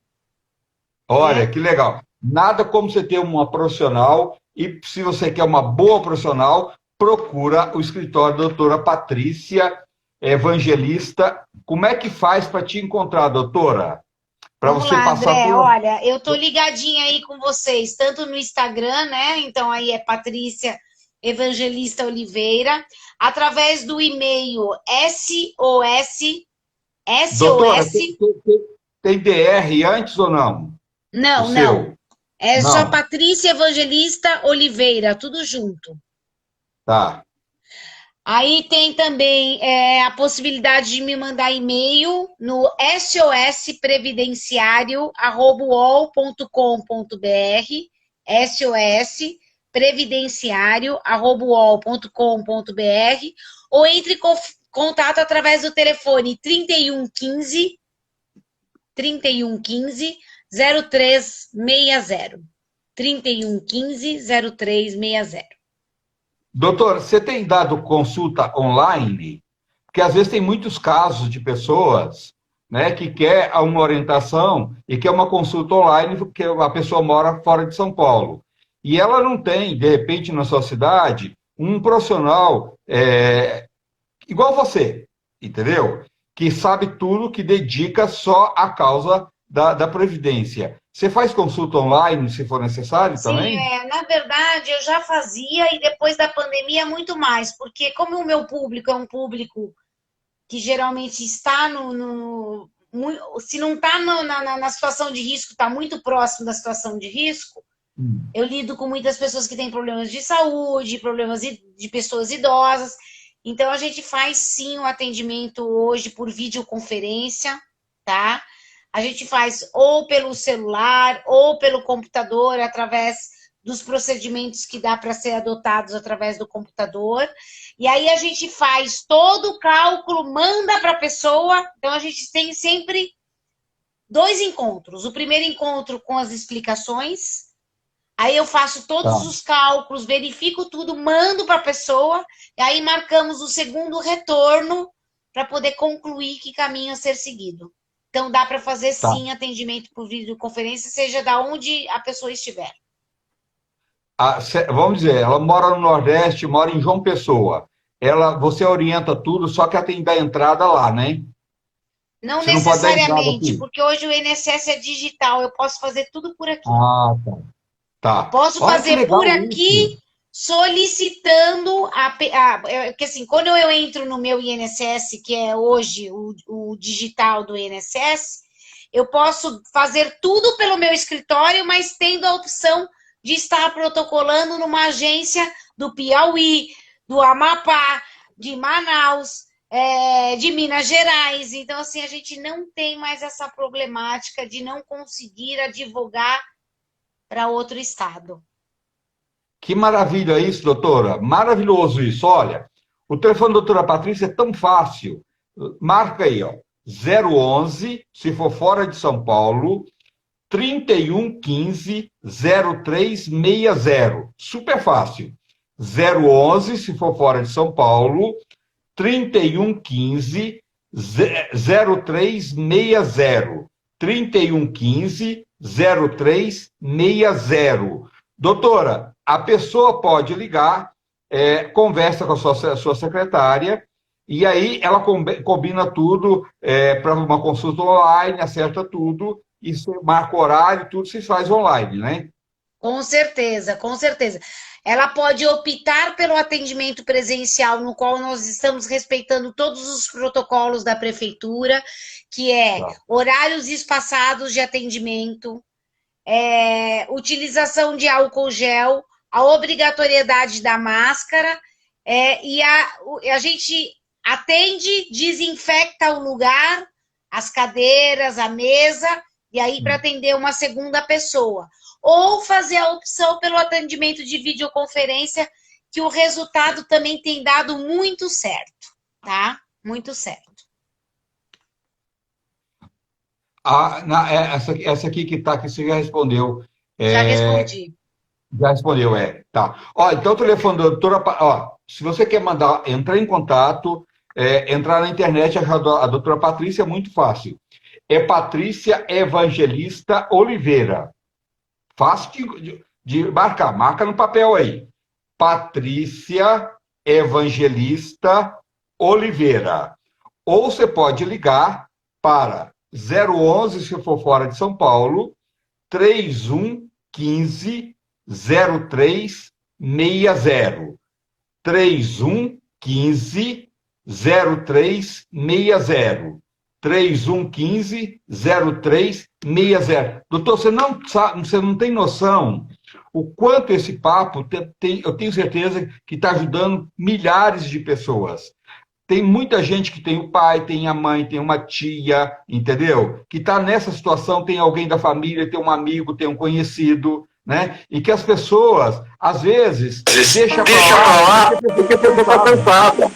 Olha, né? que legal. Nada como você ter uma profissional, e se você quer uma boa profissional, procura o escritório da doutora Patrícia Evangelista. Como é que faz para te encontrar, doutora? Para Vamos você lá, passar André. por. Olha, eu tô ligadinha aí com vocês, tanto no Instagram, né? Então aí é Patrícia Evangelista Oliveira, através do e-mail SOS, Doutora, tem, SOS, tem- tem- tem DR antes ou não? O não, não. seu? É só Não. Patrícia Evangelista Oliveira, tudo junto. Tá. Aí tem também a possibilidade de me mandar e-mail no sosprevidenciario@uol.com.br, sosprevidenciario@uol.com.br, ou entre em contato através do telefone 3115 0360. 3115 0360. Doutora, você tem dado consulta online? Porque às vezes tem muitos casos de pessoas, né, que quer uma orientação e quer uma consulta online porque a pessoa mora fora de São Paulo. E ela não tem, de repente, na sua cidade, um profissional igual você, entendeu? Que sabe tudo, que dedica só à causa da Previdência. Você faz consulta online, se for necessário, Sim, também? na verdade eu já fazia e depois da pandemia muito mais, porque como o meu público é um público que geralmente está se não está na situação de risco, está muito próximo da situação de risco, eu lido com muitas pessoas que têm problemas de saúde, problemas de pessoas idosas, Então, a gente faz sim o atendimento hoje por videoconferência, tá? A gente faz ou pelo celular ou pelo computador, através dos procedimentos que dá para ser adotados através do computador. E aí a gente faz todo o cálculo, manda para a pessoa. Então, a gente tem sempre 2 encontros. O primeiro encontro com as explicações. Aí eu faço todos Tá, os cálculos, verifico tudo, mando para a pessoa, e aí marcamos o segundo retorno para poder concluir que caminho a ser seguido. Então dá para fazer tá. sim atendimento por videoconferência, seja da onde a pessoa estiver. Vamos dizer, ela mora no Nordeste, mora em João Pessoa. Você orienta tudo, só que ela tem que dar entrada lá, né? Não Você não pode dar entrada necessariamente, aqui. porque hoje o INSS é digital, eu posso fazer tudo por aqui. Ah, tá. Eu Tá. posso Olha que fazer por legal aqui isso. solicitando que assim, quando eu entro no meu INSS, que é hoje o digital do INSS, eu posso fazer tudo pelo meu escritório, mas tendo a opção de estar protocolando numa agência do Piauí, do Amapá, de Manaus, de Minas Gerais. Então, assim, a gente não tem mais essa problemática de não conseguir advogar para outro estado. Que maravilha isso, doutora. Maravilhoso isso. Olha, o telefone da doutora Patrícia é tão fácil. Marca aí, ó. 011, se for fora de São Paulo, 3115-0360. Super fácil. 011, se for fora de São Paulo, 3115-0360. 3115-0360. Doutora, a pessoa pode ligar, conversa com a sua secretária, e aí ela combina tudo para uma consulta online, acerta tudo, e você marca o horário, tudo se faz online, né? Com certeza, com certeza. Ela pode optar pelo atendimento presencial, no qual nós estamos respeitando todos os protocolos da prefeitura, que é Tá. horários espaçados de atendimento, utilização de álcool gel, a obrigatoriedade da máscara, a gente atende, desinfecta o lugar, as cadeiras, a mesa, e aí para atender uma segunda pessoa. Ou fazer a opção pelo atendimento de videoconferência, que o resultado também tem dado muito certo, tá? Muito certo. Essa aqui que está aqui, você já respondeu. Já É, respondi. já respondeu, é. Tá. Ó, então o telefone da doutora. Ó, se você quer mandar, entrar em contato, entrar na internet, achar a doutora Patrícia é muito fácil. É Patrícia Evangelista Oliveira. Fácil de marcar. Marca no papel aí. Patrícia Evangelista Oliveira. Ou você pode ligar para 011, se for fora de São Paulo, 3115 0360. 3115 0360. 3115 0360. Doutor, você não sabe, você não tem noção o quanto esse papo eu tenho certeza que está ajudando milhares de pessoas. Tem muita gente que tem o pai, tem a mãe, tem uma tia, entendeu? Que está nessa situação, tem alguém da família, tem um amigo, tem um conhecido, né? E que as pessoas, às vezes, deixam para lá porque a pessoa está cansada.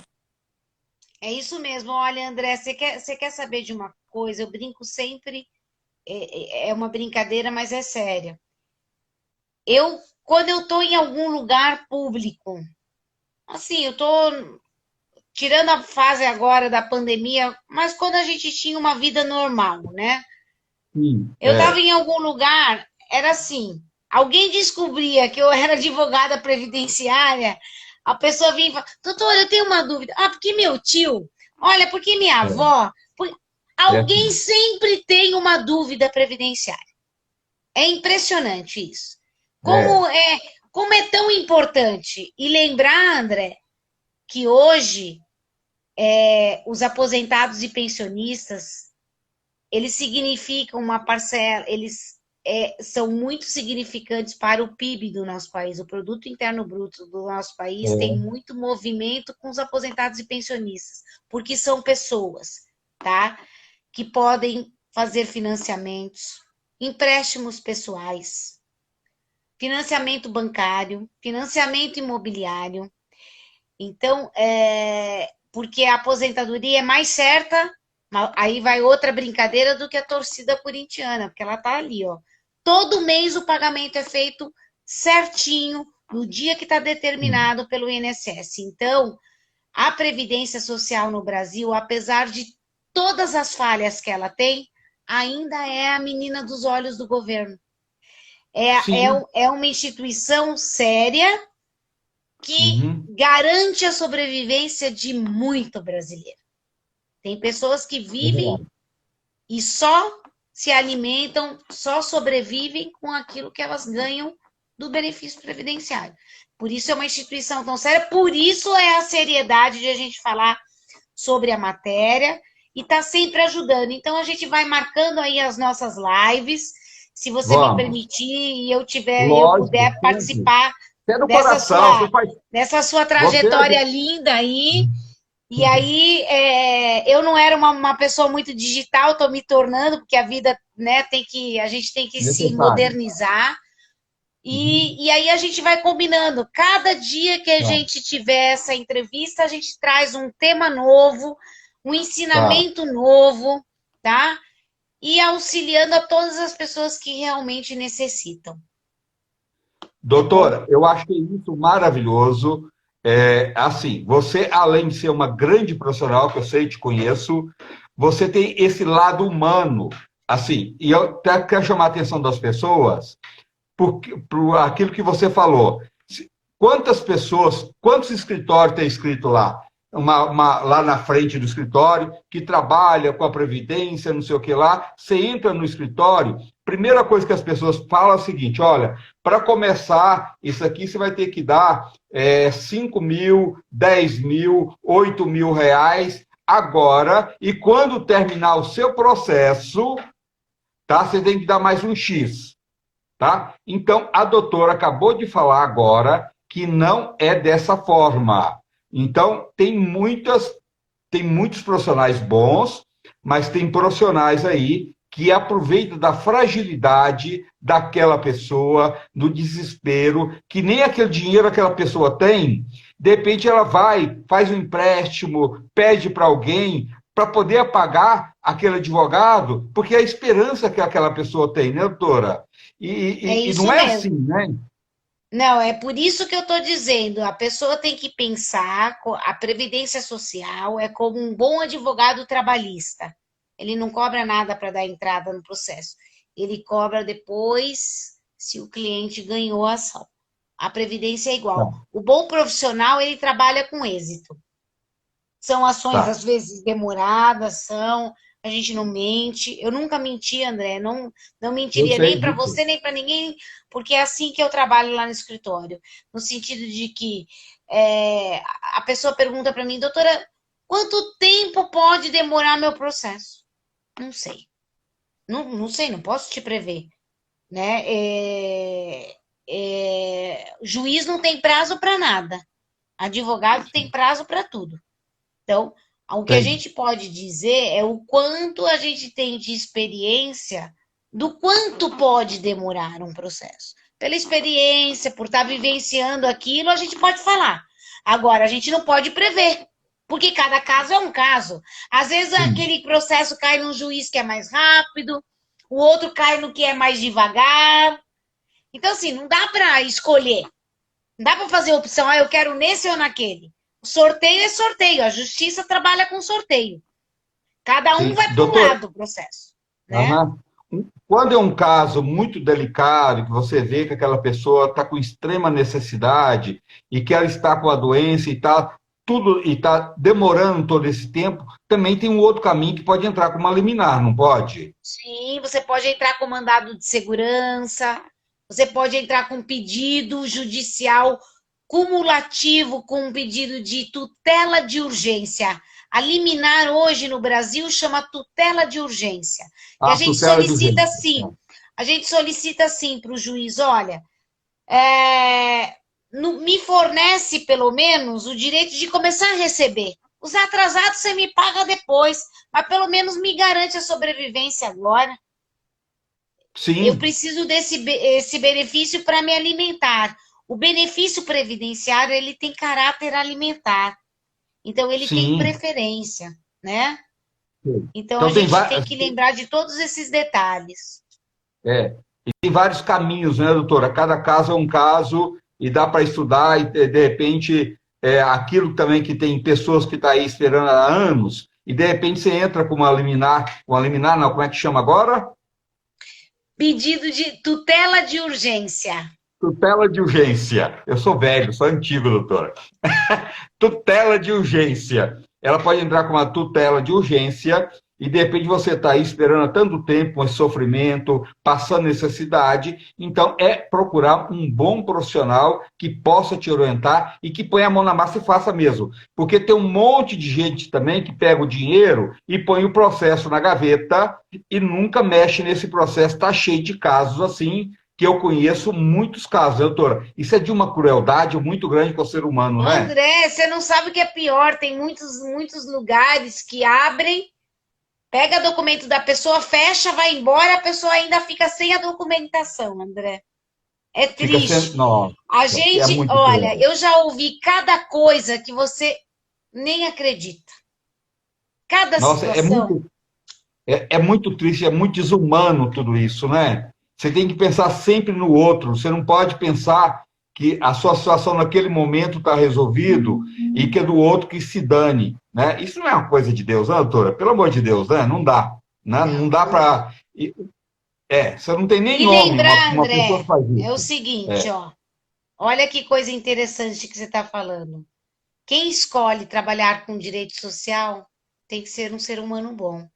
É isso mesmo. Olha, André, você quer saber de uma coisa? Eu brinco sempre, é uma brincadeira, mas é séria. Quando eu estou em algum lugar público, assim, eu estou tirando a fase agora da pandemia, mas quando a gente tinha uma vida normal, né? Sim, Eu estava em algum lugar, era assim, alguém descobria que eu era advogada previdenciária, a pessoa vinha e falava, doutora, eu tenho uma dúvida. Ah, porque meu tio? Olha, porque minha é, avó? é Alguém assim. sempre tem uma dúvida previdenciária. É impressionante isso. É, Como é tão importante. E lembrar, André, que hoje os aposentados e pensionistas, eles significam uma parcela, eles são muito significantes para o PIB do nosso país. O Produto Interno Bruto do nosso país tem É. muito movimento com os aposentados e pensionistas, porque são pessoas, tá? Que podem fazer financiamentos, empréstimos pessoais, financiamento bancário, financiamento imobiliário. Então, porque a aposentadoria é mais certa, aí vai outra brincadeira do que a torcida corintiana, porque ela tá ali, ó. Todo mês o pagamento é feito certinho, no dia que está determinado pelo INSS. Então, a Previdência Social no Brasil, apesar de todas as falhas que ela tem, ainda é a menina dos olhos do governo. Sim. É uma instituição séria que Uhum. garante a sobrevivência de muito brasileiro. Tem pessoas que É vivem verdade. e só se alimentam, só sobrevivem com aquilo que elas ganham do benefício previdenciário. Por isso é uma instituição tão séria, por isso é a seriedade de a gente falar sobre a matéria e tá sempre ajudando. Então a gente vai marcando aí as nossas lives, se você me Vamos. permitir e eu Lógico, puder sempre. participar Até no dessa coração, você sua, faz. dessa sua Você. trajetória linda aí. E aí, eu não era uma pessoa muito digital, estou me tornando, porque a vida, né, a gente tem que se Necessário. modernizar. Uhum. E aí a gente vai combinando. Cada dia que a Tá, gente tiver essa entrevista, a gente traz um tema novo, um tá. ensinamento novo, tá? E auxiliando a todas as pessoas que realmente necessitam, tá bom? Doutora, eu achei isso maravilhoso. Assim, você, além de ser uma grande profissional, que eu sei, te conheço, você tem esse lado humano. Assim, e eu até quero chamar a atenção das pessoas por aquilo que você falou. Quantas pessoas, quantos escritórios tem escrito lá? Lá na frente do escritório, que trabalha com a Previdência, não sei o que lá. Você entra no escritório, primeira coisa que as pessoas falam é o seguinte: olha, para começar, isso aqui você vai ter que dar 5 mil, 10 mil, 8 mil reais agora, e quando terminar o seu processo, tá, você tem que dar mais um X. Tá? Então, a doutora acabou de falar agora que não é dessa forma. Então, tem muitos profissionais bons, mas tem profissionais aí que aproveitam da fragilidade daquela pessoa, do desespero, que nem aquele dinheiro aquela pessoa tem, de repente ela vai, faz um empréstimo, pede para alguém para poder pagar aquele advogado, porque é a esperança que aquela pessoa tem, né, doutora? É E não isso é assim, mesmo. né? Não, é por isso que eu estou dizendo, a pessoa tem que pensar, a previdência social é como um bom advogado trabalhista. Ele não cobra nada para dar entrada no processo. Ele cobra depois se o cliente ganhou a ação. A previdência é igual. Tá, O bom profissional, ele trabalha com êxito. São ações, tá. às vezes, demoradas, a gente não mente. Eu nunca menti, André, não Eu mentiria sei nem para disso. você, nem para ninguém, porque é assim que eu trabalho lá no escritório. No sentido de que a pessoa pergunta para mim, doutora, quanto tempo pode demorar meu processo? Não sei. Não sei, não posso te prever. Né? Juiz não tem prazo para nada. Advogado tem prazo para tudo. Então, o que a Tem. gente pode dizer é o quanto a gente tem de experiência do quanto pode demorar um processo. Pela experiência, por estar vivenciando aquilo, a gente pode falar. Agora, a gente não pode prever, porque cada caso é um caso. Às vezes, Sim, aquele processo cai num juiz que é mais rápido, o outro cai no que é mais devagar. Então, assim, não dá para escolher. Não dá para fazer opção, eu quero nesse ou naquele. O sorteio é sorteio, a justiça trabalha com sorteio. Cada um sim. vai para um Doutora, lado do processo, né? aham. Quando é um caso muito delicado, que você vê que aquela pessoa está com extrema necessidade e que ela está com a doença e está demorando todo esse tempo, também tem um outro caminho que pode entrar com uma liminar, não pode? Sim, você pode entrar com mandado de segurança, você pode entrar com pedido judicial cumulativo com um pedido de tutela de urgência. A liminar hoje no Brasil chama tutela de urgência. E a A gente tutela de solicita urgência. assim, Tá. a gente solicita assim para o juiz, olha, me fornece pelo menos o direito de começar a receber. Os atrasados você me paga depois, mas pelo menos me garante a sobrevivência agora. Eu Sim, preciso esse benefício para me alimentar. O benefício previdenciário, ele tem caráter alimentar. Então, ele tem sim. preferência, né? Então, a Então tem, gente tem que lembrar de todos esses detalhes. tem vários caminhos, né, doutora? Cada caso é um caso e dá para estudar e, de repente, aquilo também que tem pessoas que estão aí esperando há anos e, de repente, você entra com uma liminar, não, como é que chama agora? Pedido de tutela de urgência. Tutela de urgência. Eu sou velho, sou antigo, doutora. Tutela de urgência. Ela pode entrar com uma tutela de urgência e, de repente, você está aí esperando há tanto tempo, esse sofrimento, passando necessidade. Então, é procurar um bom profissional que possa te orientar e que ponha a mão na massa e faça mesmo. Porque tem um monte de gente também que pega o dinheiro e põe o processo na gaveta e nunca mexe nesse processo. Está cheio de casos assim, que eu conheço muitos casos, doutora. Isso é de uma crueldade muito grande com o ser humano, né? André, você não sabe o que é pior. Tem muitos lugares que abrem, pega documento da pessoa, fecha, vai embora, a pessoa ainda fica sem a documentação, André. É Fica sendo. triste. Nossa, A é gente, muito olha, cruel. eu já ouvi cada coisa que você nem acredita. Cada Nossa, situação. é muito triste, é muito desumano tudo isso, né? Você tem que pensar sempre no outro, você não pode pensar que a sua situação naquele momento está resolvido e que é do outro que se dane, né? Isso não é uma coisa de Deus, né, doutora? Pelo amor de Deus, né? Não dá, né? Não Não, dá não dá. para... você não tem nem E nome lembrar, uma pessoa que André, faz é o isso. seguinte, É, ó. Olha que coisa interessante que você está falando. Quem escolhe trabalhar com direito social tem que ser um ser humano bom,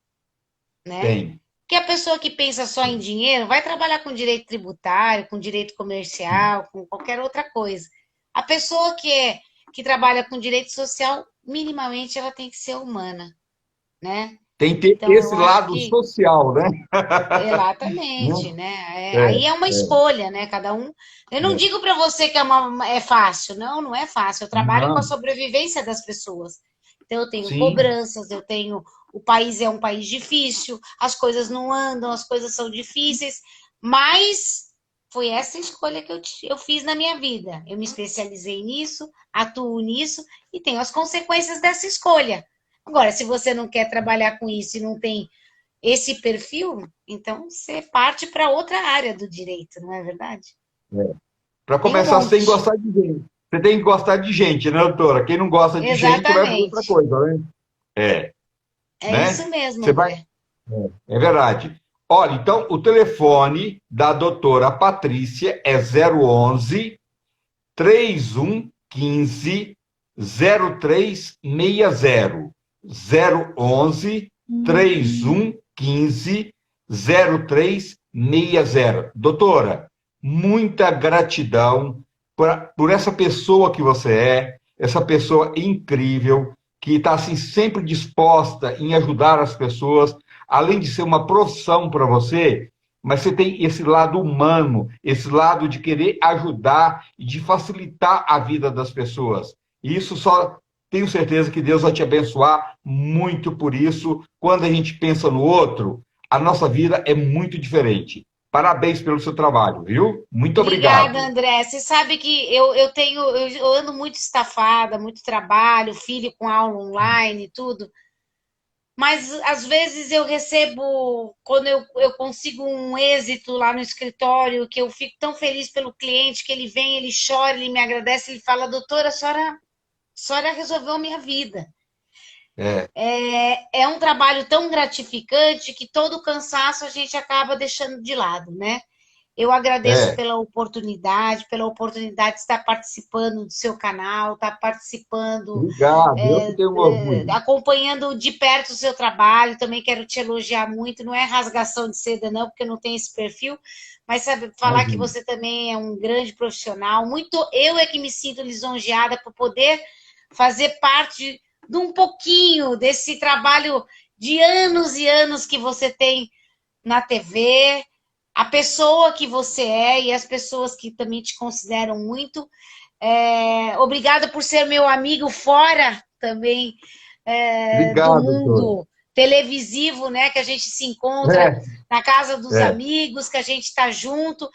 né? tem. Porque a pessoa que pensa só em dinheiro vai trabalhar com direito tributário, com direito comercial, com qualquer outra coisa. A pessoa que trabalha com direito social, minimamente ela tem que ser humana, né? Tem que ter Então eu esse acho lado que social, né? exatamente, né? É, Aí é uma é. escolha, né? Cada um. Eu não É. digo para você que é fácil, não, não é fácil. Eu trabalho com a Não, sobrevivência das pessoas. Então eu tenho sim. cobranças, eu tenho. O país é um país difícil, as coisas não andam, as coisas são difíceis, mas foi essa escolha que eu fiz na minha vida. Eu me especializei nisso, atuo nisso e tenho as consequências dessa escolha. Agora, se você não quer trabalhar com isso e não tem esse perfil, então você parte para outra área do direito, não é verdade? Para Tem um começar, você tem que monte. gostar de gente. Você tem que gostar de gente, né, doutora? Quem não gosta de gente vai fazer outra Exatamente. coisa, né? É, É isso né? mesmo, Você vai. André. É verdade. Olha, então, o telefone da doutora Patrícia é 011 3115 0360. 011 3115 0360. Doutora, muita gratidão por essa pessoa que você é, essa pessoa incrível, que está assim, sempre disposta em ajudar as pessoas, além de ser uma profissão para você, mas você tem esse lado humano, esse lado de querer ajudar e de facilitar a vida das pessoas. E isso só tenho certeza que Deus vai te abençoar muito por isso. Quando a gente pensa no outro, a nossa vida é muito diferente. Parabéns pelo seu trabalho, viu? Muito Obrigada, obrigado. André. Você sabe que eu ando muito estafada, muito trabalho, filho com aula online e tudo. Mas às vezes eu recebo, quando eu consigo um êxito lá no escritório, que eu fico tão feliz pelo cliente, que ele vem, ele chora, ele me agradece, ele fala, doutora, a senhora resolveu a minha vida. É, É um trabalho tão gratificante que todo o cansaço a gente acaba deixando de lado, né? Eu agradeço é. pela oportunidade de estar participando do seu canal, estar participando, Obrigado. Eu que tenho orgulho. acompanhando de perto o seu trabalho. Também quero te elogiar muito. Não é rasgação de seda, não, porque eu não tenho esse perfil, mas sabe, falar que Imagina. você também é um grande profissional. Muito, eu é que me sinto lisonjeada por poder fazer parte de um pouquinho desse trabalho de anos e anos que você tem na TV, a pessoa que você é e as pessoas que também te consideram muito. Obrigada por ser meu amigo fora também do Obrigado, doutora. mundo televisivo, né? Que a gente se encontra É, na casa dos é. amigos, que a gente está junto.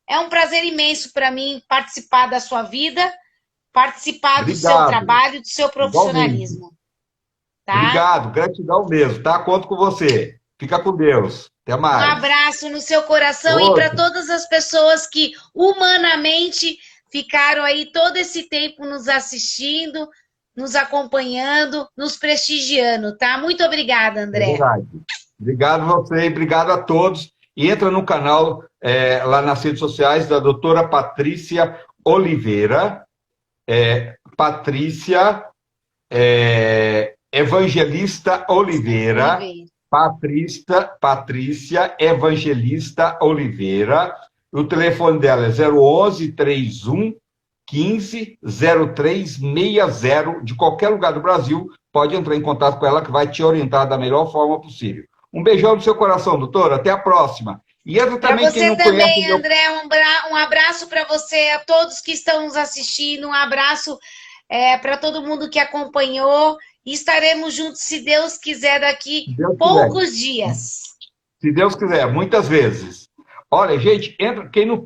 É um prazer imenso para mim participar da sua vida, participar do seu Obrigado. trabalho, do seu Igualmente. profissionalismo, tá? Obrigado, gratidão mesmo, tá? Conto com você. Fica com Deus. Até Um mais. abraço no seu coração e para Outro. todas as pessoas que humanamente ficaram aí todo esse tempo nos assistindo, nos acompanhando, nos prestigiando, tá? Muito obrigada, É André. verdade. Obrigado a você, obrigado a todos. E entra no canal, lá nas redes sociais, da doutora Patrícia Oliveira. Patrícia Evangelista Oliveira. Oliveira. Patrícia Evangelista Oliveira. O telefone dela é 011 31 15 0360. De qualquer lugar do Brasil, pode entrar em contato com ela, que vai te orientar da melhor forma possível. Um beijão no seu coração, doutora. Até a próxima. E entra Para também quem você não conhece o também, meu... André, um abraço para você, a todos que estão nos assistindo, um abraço para todo mundo que acompanhou. E estaremos juntos, se Deus quiser, daqui Se Deus quiser. poucos dias. Se Deus quiser, muitas vezes. Olha, gente, quem não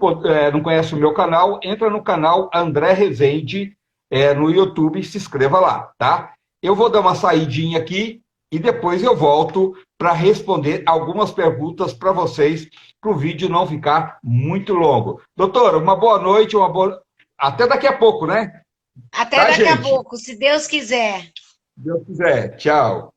conhece o meu canal, entra no canal André Rezende, no YouTube, e se inscreva lá, tá? Eu vou dar uma saidinha aqui e depois eu volto para responder algumas perguntas para vocês, para o vídeo não ficar muito longo. Doutora, uma boa noite, até daqui a pouco, né? Até Tá, daqui a gente? pouco, se Deus quiser. Se Deus quiser. Tchau.